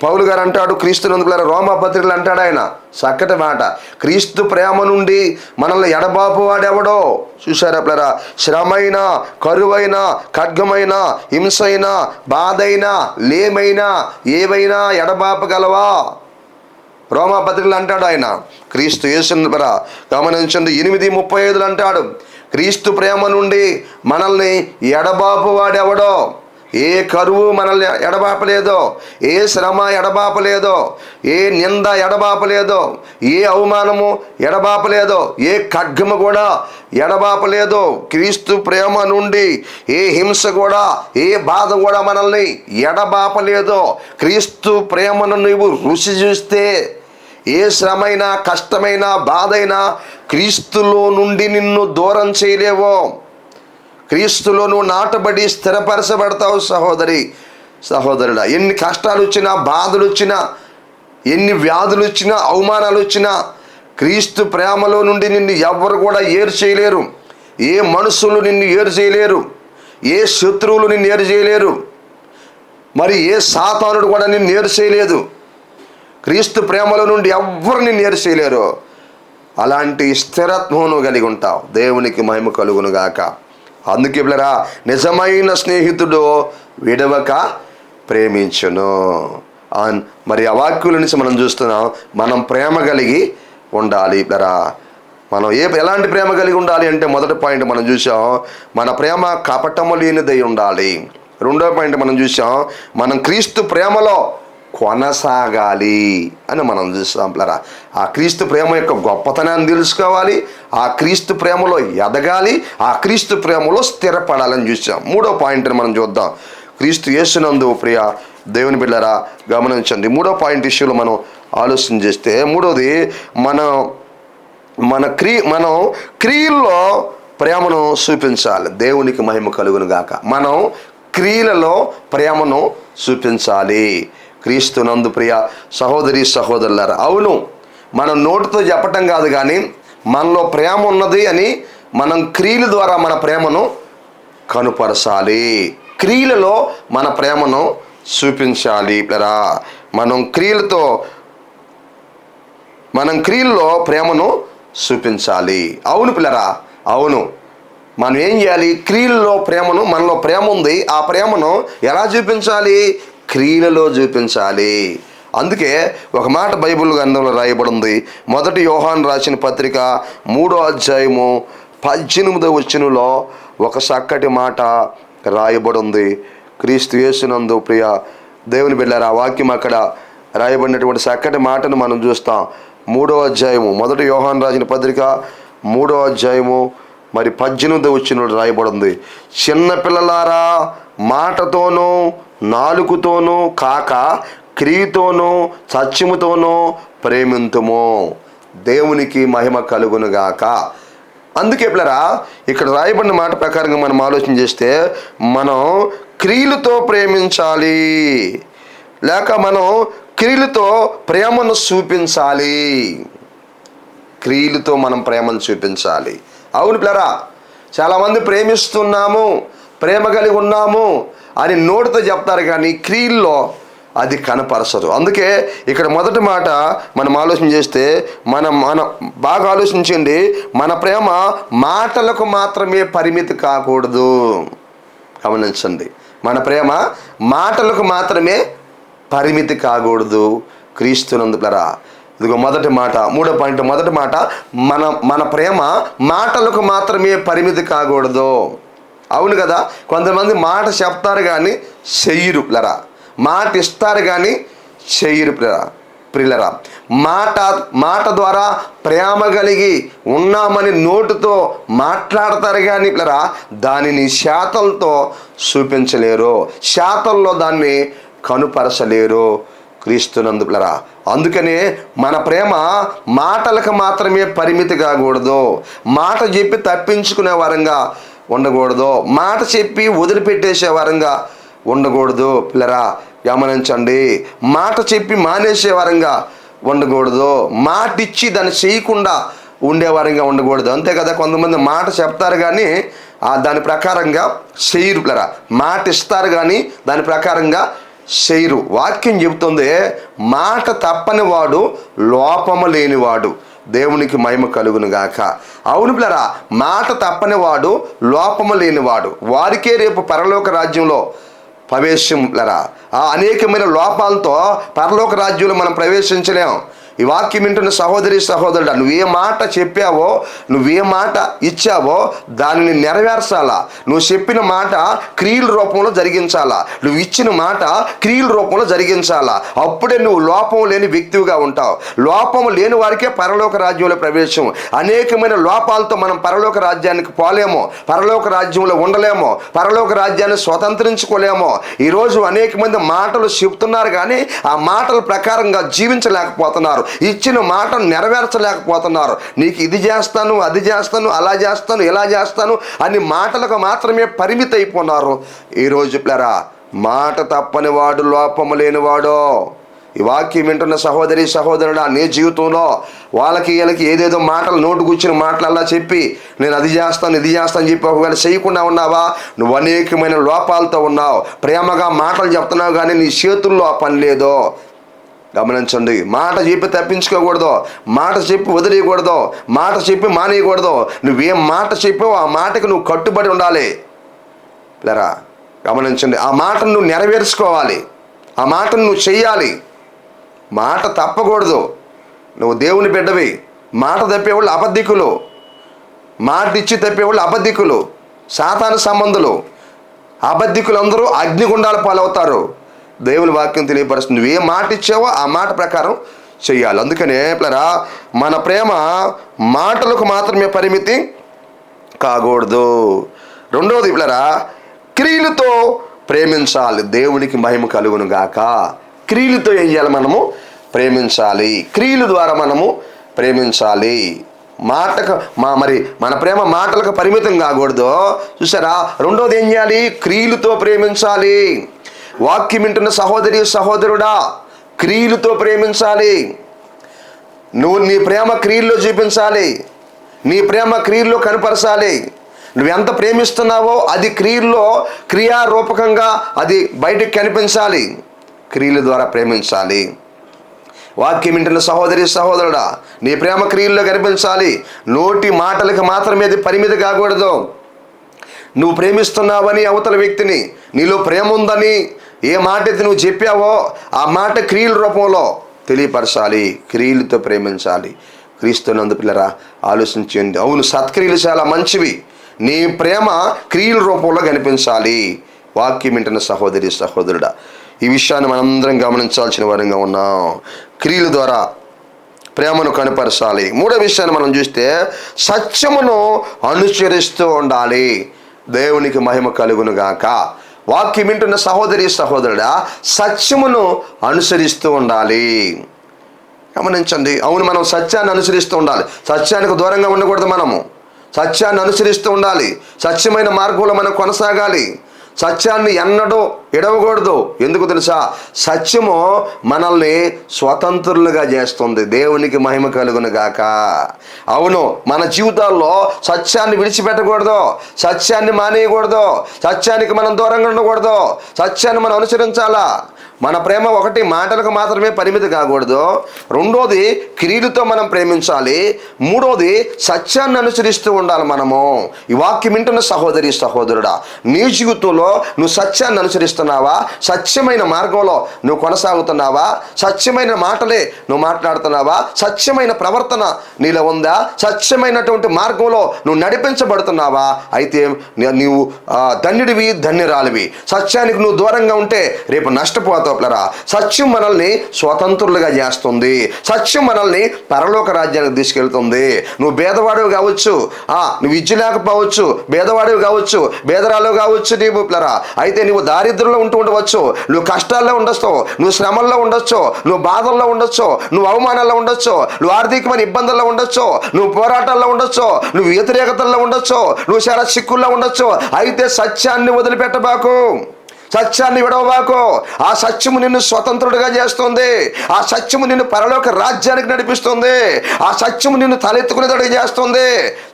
Speaker 3: పౌలు గారు అంటాడు, క్రీస్తునందు పిల్లరా, రోమా పత్రికలు అంటాడు ఆయన చక్కటి మాట. క్రీస్తు ప్రేమ నుండి మనల్ని ఎడబాపు వాడెవడో చూశారా పిల్లరా? శ్రమైనా, కరువైనా, ఖడ్గమైనా, హింసైనా, బాధైనా, లేమైనా, ఏవైనా ఎడబాపగలవా? రోమా పత్రికలు అంటాడు ఆయన. క్రీస్తు యేసును పిల్లరా గమనించండి. 8:35 అంటాడు, క్రీస్తు ప్రేమ నుండి మనల్ని ఎడబాపు వాడెవడో. ఏ కరువు మనల్ని ఎడబాపలేదో, ఏ శ్రమ ఎడబాపలేదో, ఏ నింద ఎడబాపలేదో, ఏ అవమానము ఎడబాపలేదో, ఏ ఖడ్గము కూడా ఎడబాపలేదో, క్రీస్తు ప్రేమ నుండి ఏ హింస కూడా, ఏ బాధ కూడా మనల్ని ఎడబాపలేదో, క్రీస్తు ప్రేమను నువ్వు రుచి చూస్తే ఏ శ్రమైనా, కష్టమైనా, బాధైనా క్రీస్తులో నుండి నిన్ను దూరం చేయలేవో. క్రీస్తులో నువ్వు నాటబడి స్థిరపరచబడతావు సహోదరి, సహోదరుడా. ఎన్ని కష్టాలు వచ్చినా, బాధలు వచ్చినా, ఎన్ని వ్యాధులు వచ్చినా, అవమానాలు వచ్చినా క్రీస్తు ప్రేమలో నుండి నిన్ను ఎవ్వరు కూడా ఏరు చేయలేరు. ఏ మనుషులు నిన్ను ఏరు చేయలేరు, ఏ శత్రువులు నిన్ను ఏరు చేయలేరు, మరి ఏ సాతానుడు కూడా నిన్ను ఏరు చేయలేదు. క్రీస్తు ప్రేమలో నుండి ఎవ్వరు నిన్ను ఏరు చేయలేరు. అలాంటి స్థిరత్వం నువ్వు కలిగి ఉంటావు. దేవునికి మహిమ కలుగును గాక. అందుకే పిల్లరా, నిజమైన స్నేహితుడు విడవక ప్రేమించును. మరి ఆ వాక్యుల నుంచి మనం చూస్తున్నాం, మనం ప్రేమ కలిగి ఉండాలి పిల్లరా. మనం ఎలాంటి ప్రేమ కలిగి ఉండాలి అంటే, మొదటి పాయింట్ మనం చూసాం, మన ప్రేమ కపటము లేనిదై ఉండాలి. రెండో పాయింట్ మనం చూసాం, మనం క్రీస్తు ప్రేమలో కొనసాగాలి అని మనం చూస్తాం పిల్లరా. ఆ క్రీస్తు ప్రేమ యొక్క గొప్పతనాన్ని తెలుసుకోవాలి, ఆ క్రీస్తు ప్రేమలో ఎదగాలి, ఆ క్రీస్తు ప్రేమలో స్థిరపడాలని చూసాం. మూడో పాయింట్ని మనం చూద్దాం. క్రీస్తు యేసునందు ప్రియ దేవుని బిడ్డలారా గమనించండి. మూడో పాయింట్ ఇష్యూలో మనం ఆలోచన చేస్తే, మూడోది మనం క్రియల్లో ప్రేమను చూపించాలి. దేవునికి మహిమ కలుగును గాక. మనం క్రియలలో ప్రేమను చూపించాలి. క్రీస్తునందు ప్రియ సహోదరి సహోదరులారా, అవును, మనం నోటితో చెప్పటం కాదు, కానీ మనలో ప్రేమ ఉన్నది అని మనం క్రియల ద్వారా మన ప్రేమను కనుపరచాలి. క్రియలలో మన ప్రేమను చూపించాలి పిల్లరా. మనం క్రియల్లో ప్రేమను చూపించాలి. అవును పిల్లరా, అవును. మనం ఏం చేయాలి? క్రియల్లో ప్రేమను, మనలో ప్రేమ ఉంది, ఆ ప్రేమను ఎలా చూపించాలి? క్రియలలో చూపించాలి. అందుకే ఒక మాట బైబిల్ గ్రంథంలో రాయబడి ఉంది. 1 యోహాను రాసిన పత్రిక 3వ అధ్యాయము 18వ వచనంలో ఒక చక్కటి మాట రాయబడి ఉంది. క్రీస్తు యేసునందు ప్రియ దేవుని బిడ్డలారా, ఆ వాక్యం అక్కడ రాయబడినటువంటి చక్కటి మాటను మనం చూస్తాం. 3వ అధ్యాయము 1 యోహాను రాసిన పత్రిక 3వ అధ్యాయము మరి 18వ వచనంలో రాయబడి ఉంది. చిన్నపిల్లలారా, మాటతోనూ నాలుకతోనూ కాక క్రియతోనూ సత్యముతోనూ ప్రేమింతుము. దేవునికి మహిమ కలుగునుగాక. అందుకే పిల్లరా, ఇక్కడ రాయబడిన మాట ప్రకారంగా మనం ఆలోచన చేస్తే, మనం క్రియలతో ప్రేమించాలి, లేక మనం క్రియలతో ప్రేమను చూపించాలి. క్రియలతో మనం ప్రేమను చూపించాలి. అవును పిల్లరా, చాలామంది ప్రేమిస్తున్నాము, ప్రేమ కలిగి ఉన్నాము అని నోటితో చెప్తారు, కానీ క్రియల్లో అది కనపరచదు. అందుకే ఇక్కడ మొదటి మాట మనం ఆలోచన చేస్తే, మన బాగా ఆలోచించండి, మన ప్రేమ మాటలకు మాత్రమే పరిమితి కాకూడదు. గమనించండి, మన ప్రేమ మాటలకు మాత్రమే పరిమితి కాకూడదు. క్రీస్తునందు పిల్లరా, ఇదిగో మొదటి మాట, మూడో పాయింట్, మొదటి మాట, మన ప్రేమ మాటలకు మాత్రమే పరిమితి కాకూడదు. అవును కదా, కొంతమంది మాట చెప్తారు కానీ చెయ్యరు పిల్లరా, మాట ఇస్తారు కానీ చెయ్యరు ప్రియులరా. మాట ద్వారా ప్రేమ కలిగి ఉన్నామని నోటుతో మాట్లాడతారు కానీ పిల్లరా, దానిని శాతలతో చూపించలేరు, శాతల్లో దాన్ని కనుపరచలేరు. క్రీస్తునందు పిల్లరా, అందుకనే మన ప్రేమ మాటలకు మాత్రమే పరిమితి కాకూడదు. మాట చెప్పి తప్పించుకునే వారంగా ఉండకూడదు, మాట చెప్పి వదిలిపెట్టేసే వారంగా ఉండకూడదు పిల్లరా. గమనించండి, మాట చెప్పి మానేసే వారంగా ఉండకూడదు, మాట ఇచ్చి దాన్ని చేయకుండా ఉండేవారంగా ఉండకూడదు. అంతే కదా, కొంతమంది మాట చెప్తారు కానీ దాని ప్రకారంగా చేయరు పిల్లరా, మాట ఇస్తారు కానీ దాని ప్రకారంగా చేయరు. వాక్యం చెబుతుంది, మాట తప్పని వాడు లోపము లేనివాడు. దేవునికి మహిమ కలుగును గాక. అవును పిల్లరా, మాట తప్పని వాడు లోపము లేనివాడు, వారికే రేపు పరలోక రాజ్యంలో ప్రవేశం పిల్లరా. ఆ అనేకమైన లోపాలతో పరలోక రాజ్యంలో మనం ప్రవేశించలేం. ఈ వాక్యం వింటున్న సహోదరి సహోదరుడా, నువ్వే మాట చెప్పావో, నువ్వే మాట ఇచ్చావో దానిని నెరవేర్చాలా. నువ్వు చెప్పిన మాట క్రియల రూపంలో జరిగించాలా. నువ్వు ఇచ్చిన మాట క్రియల రూపంలో జరిగించాలా. అప్పుడే నువ్వు లోపం లేని వ్యక్తివిగా ఉంటావు. లోపం లేని వారికే పరలోక రాజ్యంలో ప్రవేశం. అనేకమైన లోపాలతో మనం పరలోక రాజ్యానికి పోలేమో, పరలోక రాజ్యంలో ఉండలేమో, పరలోక రాజ్యాన్ని స్వతంత్రించుకోలేమో. ఈరోజు అనేక మంది మాటలు చెప్తున్నారు కానీ ఆ మాటల ప్రకారంగా జీవించలేకపోతున్నారు. ఇచ్చిన మాటను నెరవేర్చలేకపోతున్నారు. నీకు ఇది చేస్తాను, అది చేస్తాను, అలా చేస్తాను, ఇలా చేస్తాను అని మాటలకు మాత్రమే పరిమితి అయిపోయినారు. ఈరోజు ప్లరా మాట తప్పని వాడు లోపము లేనివాడో. ఈ వాక్యం వింటున్న సహోదరి సహోదరుడా, నీ జీవితంలో వాళ్ళకి వీళ్ళకి ఏదేదో మాటలు నోటుకొచ్చిన మాటలు అలా చెప్పి నేను అది చేస్తాను ఇది చేస్తాను అని చెప్పి ఒకవేళ చేయకుండా ఉన్నావా, నువ్వు అనేకమైన లోపాలతో ఉన్నావు. ప్రేమగా మాటలు చెప్తున్నావు కానీ నీ చేతుల్లో ఆ పని లేదో. గమనించండి, మాట చెప్పి తప్పించుకోకూడదు, మాట చెప్పి వదిలేయకూడదు, మాట చెప్పి మానేయకూడదు. నువ్వేం మాట చెప్పావో ఆ మాటకు నువ్వు కట్టుబడి ఉండాలి. లేరా గమనించండి, ఆ మాటను నువ్వు నెరవేర్చుకోవాలి, ఆ మాటను నువ్వు చెయ్యాలి. మాట తప్పకూడదు. నువ్వు దేవుని బిడ్డవి. మాట తప్పేవాళ్ళు అబద్ధికులు, మాట ఇచ్చి తప్పేవాళ్ళు అబద్ధికులు, సాతాను సంబంధులు. అబద్ధికులు అందరూ అగ్నిగుండాల పాలవుతారు. దేవుని వాక్యం తెలియపరుస్తుంది. నువ్వు ఏ మాట ఇచ్చావో ఆ మాట ప్రకారం చెయ్యాలి. అందుకనే ప్లరా మన ప్రేమ మాటలకు మాత్రమే పరిమితి కాకూడదు. రెండవది ప్లరా క్రియలతో ప్రేమించాలి. దేవునికి మహిమ కలుగును గాక. క్రియలతో ఏం చేయాలి? మనము ప్రేమించాలి. క్రియల ద్వారా మనము ప్రేమించాలి. మాటకు మరి మన ప్రేమ మాటలకు పరిమితం కాకూడదు. చూసారా? రెండోది ఏం చేయాలి? క్రియలతో ప్రేమించాలి. వాక్యం వింటున్న సహోదరి సహోదరుడా, క్రియలతో ప్రేమించాలి. నువ్వు నీ ప్రేమ క్రియల్లో చూపించాలి, నీ ప్రేమ క్రియల్లో కనపరచాలి. నువ్వెంత ప్రేమిస్తున్నావో అది క్రియల్లో క్రియారూపకంగా అది బయటకు కనిపించాలి. క్రియల ద్వారా ప్రేమించాలి. వాక్యం వింటున్న సహోదరి సహోదరుడా, నీ ప్రేమ క్రియల్లో కనిపించాలి. నోటి మాటలకు మాత్రమే అది పరిమితి కాకూడదు. నువ్వు ప్రేమిస్తున్నావని అవతల వ్యక్తిని, నీలో ప్రేమ ఉందని ఏ మాట అయితే నువ్వు చెప్పావో ఆ మాట క్రియల రూపంలో తెలియపరచాలి. క్రియలతో ప్రేమించాలి. క్రీస్తునందు పిల్లరా ఆలోచించండి. అవును, సత్క్రియలు చాలా మంచివి. నీ ప్రేమ క్రియల రూపంలో కనిపించాలి. వాక్యం వింటున్న సహోదరి సహోదరుడా, ఈ విషయాన్ని మనందరం గమనించాల్సిన వారంగా ఉన్నాం. క్రియల ద్వారా ప్రేమను కనపరచాలి. మూడో విషయాన్ని మనం చూస్తే సత్యమును అనుసరిస్తూ ఉండాలి. దేవునికి మహిమ కలుగును గాక. వాక్యం వింటున్న సహోదరి సహోదరుడా, సత్యమును అనుసరిస్తూ ఉండాలి. గమనించండి. అవును, మనం సత్యాన్ని అనుసరిస్తూ ఉండాలి. సత్యానికి దూరంగా ఉండకూడదు. మనము సత్యాన్ని అనుసరిస్తూ ఉండాలి. సత్యమైన మార్గంలో మనం కొనసాగాలి. సత్యాన్ని ఎన్నడూ ఎడవకూడదు. ఎందుకు తెలుసా? సత్యము మనల్ని స్వతంత్రులుగా చేస్తుంది. దేవునికి మహిమ కలుగును గాక. అవును, మన జీవితాల్లో సత్యాన్ని విడిచిపెట్టకూడదు, సత్యాన్ని మానేయకూడదు, సత్యానికి మనం దూరంగా ఉండకూడదు. సత్యాన్ని మనం అనుసరించాలా. మన ప్రేమ ఒకటి మాటలకు మాత్రమే పరిమితి కాకూడదు. రెండోది క్రియలతో మనం ప్రేమించాలి. మూడోది సత్యాన్ని అనుసరిస్తూ ఉండాలి. మనము ఈ వాక్యం వింటున్న సహోదరి సహోదరుడా, నీ జీవితంలో నువ్వు సత్యాన్ని అనుసరిస్తున్నావా? సత్యమైన మార్గంలో నువ్వు కొనసాగుతున్నావా? సత్యమైన మాటలే నువ్వు మాట్లాడుతున్నావా? సత్యమైన ప్రవర్తన నీలో ఉందా? సత్యమైనటువంటి మార్గంలో నువ్వు నడిపించబడుతున్నావా? అయితే నీవు ధన్యుడివి, ధన్యురాలివి. సత్యానికి నువ్వు దూరంగా ఉంటే రేపు నష్టపోతావు. సత్యం మనల్ని స్వతంత్రులుగా చేస్తుంది. సత్యం మనల్ని పరలోక రాజ్యానికి తీసుకెళ్తుంది. నువ్వు భేదవాడివి కావచ్చు, నువ్వు విద్య లేకపోవచ్చు, భేదవాడివి కావచ్చు, భేదరాలు కావచ్చు. నీవు ప్లరా అయితే నువ్వు దారిద్ర్యంలో ఉంటూ ఉండవచ్చు, నువ్వు కష్టాల్లో ఉండొచ్చు, నువ్వు శ్రమల్లో ఉండొచ్చు, నువ్వు బాధల్లో ఉండొచ్చు, నువ్వు అవమానాల్లో ఉండొచ్చు, నువ్వు ఆర్థికమైన ఇబ్బందుల్లో ఉండొచ్చు, నువ్వు పోరాటాల్లో ఉండొచ్చు, నువ్వు వ్యతిరేకతల్లో ఉండొచ్చు, నువ్వు చాలా చిక్కుల్లో ఉండొచ్చు. అయితే సత్యాన్ని వదిలిపెట్టబాకు, సత్యాన్ని విడవబాకు. ఆ సత్యము నిన్ను స్వతంత్రుడిగా చేస్తుంది. ఆ సత్యము నిన్ను పరలోక రాజ్యానికి నడిపిస్తుంది. ఆ సత్యము నిన్ను తలెత్తుకునేటట్టుగా చేస్తుంది.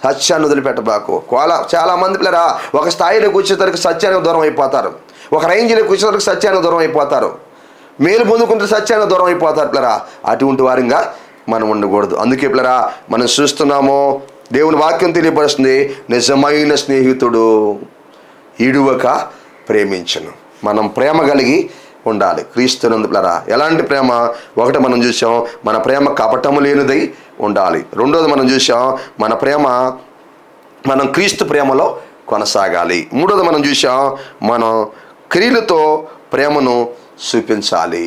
Speaker 3: సత్యాన్ని వదిలిపెట్టబాకు. చాలా మంది పిల్లరా ఒక స్థాయిలో కూర్చేసరికి సత్యానికి దూరం అయిపోతారు, ఒక రేంజ్లో కూర్చేసరికి సత్యానికి దూరం అయిపోతారు, మేలు పొందుకుంటే సత్యానికి దూరం అయిపోతారు పిల్లరా. అటువంటి వారంగా మనం ఉండకూడదు. అందుకే పిల్లరా మనం చూస్తున్నాము, దేవుని వాక్యం తెలియపరుస్తుంది, నిజమైన స్నేహితుడు ఇడువక ప్రేమించను. మనం ప్రేమ కలిగి ఉండాలి. క్రీస్తునందులరా ఎలాంటి ప్రేమ? ఒకటి మనం చూసాం, మన ప్రేమ కపటము లేనిదై ఉండాలి. రెండోది మనం చూసాం, మన ప్రేమ మనం క్రీస్తు ప్రేమలో కొనసాగాలి. మూడోది మనం చూసాం, మనం క్రియలతో ప్రేమను చూపించాలి.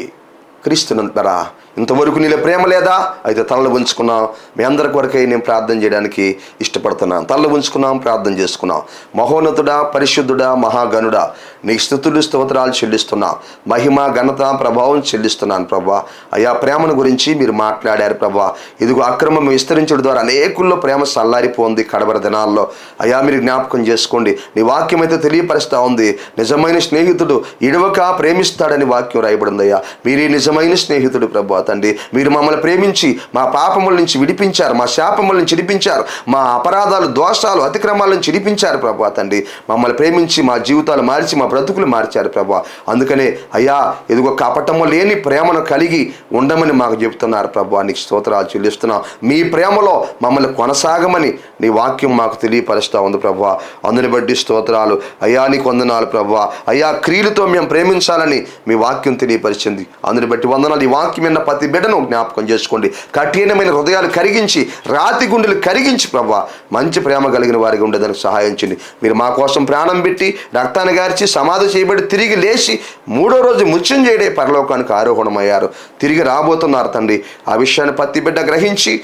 Speaker 3: క్రీస్తునందులరా ఇంతవరకు నీలో ప్రేమ లేదా? అయితే తలలు ఉంచుకున్నాం. మీ అందరి కొరకై నేను ప్రార్థన చేయడానికి ఇష్టపడుతున్నాను. తలలు ఉంచుకున్నాం, ప్రార్థన చేసుకున్నాం. మహోన్నతుడా, పరిశుద్ధుడా, మహాగణుడా, నీకు స్తుతులు స్తోత్రాలు చెల్లిస్తున్నా. మహిమ, ఘనత, ప్రభావం చెల్లిస్తున్నాను ప్రభా. అయ్యా, ప్రేమను గురించి మీరు మాట్లాడారు ప్రభా. ఇదిగో అక్రమం విస్తరించడం ద్వారా అనేకుల్లో ప్రేమ సల్లారిపోఉంది కడవర దినాల్లో. అయ్యా, మీరు జ్ఞాపకం చేసుకోండి. నీ వాక్యం అయితే తెలియపరుస్తూ ఉంది. నిజమైన స్నేహితుడు ఇడవక ప్రేమిస్తాడని వాక్యం రాయబడింది. అయ్యా, మీరే నిజమైన స్నేహితుడు ప్రభా తండ్రి. మీరు మమ్మల్ని ప్రేమించి మా పాపముల నుంచి విడిపించారు, మా శాపముల నుంచి విడిపించారు, మా అపరాధాలు, దోషాలు, అతిక్రమాల నుంచి విడిపించారు ప్రభా తండ్రి. మమ్మల్ని ప్రేమించి మా జీవితాలు మార్చి మా బ్రతుకులు మార్చారు ప్రభా. అందుకనే అయ్యా, ఇదిగో కపటము లేని ప్రేమను కలిగి ఉండమని మాకు చెప్తున్నారు ప్రభా. నీకు స్తోత్రాలు చెల్లిస్తున్నాం. మీ ప్రేమలో మమ్మల్ని కొనసాగమని నీ వాక్యం మాకు తెలియపరుస్తూ ఉంది ప్రభా. అందుని బట్టి స్తోత్రాలు అయ్యా, నీకు వందనాలు ప్రభా. అయ్యా, క్రియలతో మేము ప్రేమించాలని మీ వాక్యం తెలియపరిచింది. అందుని బట్టి వందనాలు. ఈ వాక్యం విన్న ప్రతి బిడ్డను జ్ఞాపకం చేసుకోండి. కఠినమైన హృదయాలు కరిగించి, రాతి గుండెలు కరిగించి ప్రభా, మంచి ప్రేమ కలిగిన వారికి ఉండేదానికి సహాయించండి. మీరు మా కోసం ప్రాణం పెట్టి, రక్తాన్ని గార్చి, సమాధి చేయబడి, తిరిగి లేచి 3వ రోజు మృత్యుంజయుడే పరలోకానికి ఆరోహణమయ్యారు. తిరిగి రాబోతున్నారు తండ్రి. ఆ విషయాన్ని ప్రతి బిడ్డ గ్రహించి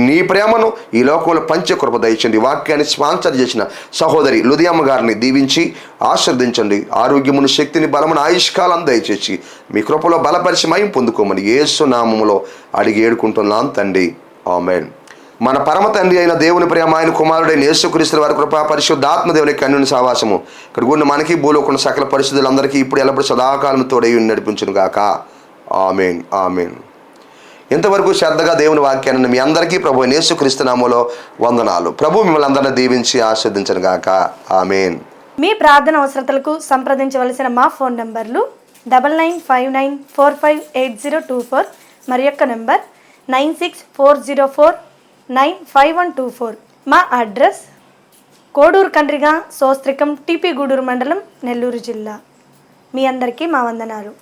Speaker 3: నీ ప్రేమను ఈ లోకంలో పంచకృప దయచండి. వాక్యాన్ని స్పాన్సర్ చేసిన సహోదరి లుదియమ్మ గారిని దీవించి ఆశీర్వదించండి. ఆరోగ్యమును, శక్తిని, బలమును, ఆయుష్కాలం దయచేసి మీ కృపలో బలపరిచి మహిమ పొందుకోమని యేసు నామములో అడిగి ఏడుకుంటున్నాను తండ్రి. ఆమేన్. మన పరమ తండ్రి అయిన దేవుని ప్రేమ, ఆయన కుమారుడైన యేసుక్రీస్తు వారి కృప, పరిశుద్ధాత్మ దేవుని కన్నుని సావాసము ఇక్కడ కూడిన మనకి భూలోకున్న సకల పరిశుద్ధులందరికీ ఇప్పుడు ఎల్లప్పుడు సదాకాలం తోడై నడిపించును గాక. ఆమేన్, ఆమేన్. ఇంతవరకు శ్రద్ధగా దేవుని వాక్యాన్ని మీ అందరికీ ప్రభు యేసుక్రీస్తు నామములో వందనాలు. ప్రభు మిమ్మల్ని అందరినీ దీవించి ఆశీర్వదించను గాక. ఆమేన్.
Speaker 2: మీ ప్రార్థన అవసరతలకు సంప్రదించవలసిన మా ఫోన్ నంబర్లు 9959458024 మరి యొక్క నంబర్ 9640495124. మా అడ్రస్ కోడూరు కండ్రిగా, సోస్త్రికం, టీపీ గూడూరు మండలం, నెల్లూరు జిల్లా. మీ అందరికీ మా వందనాలు.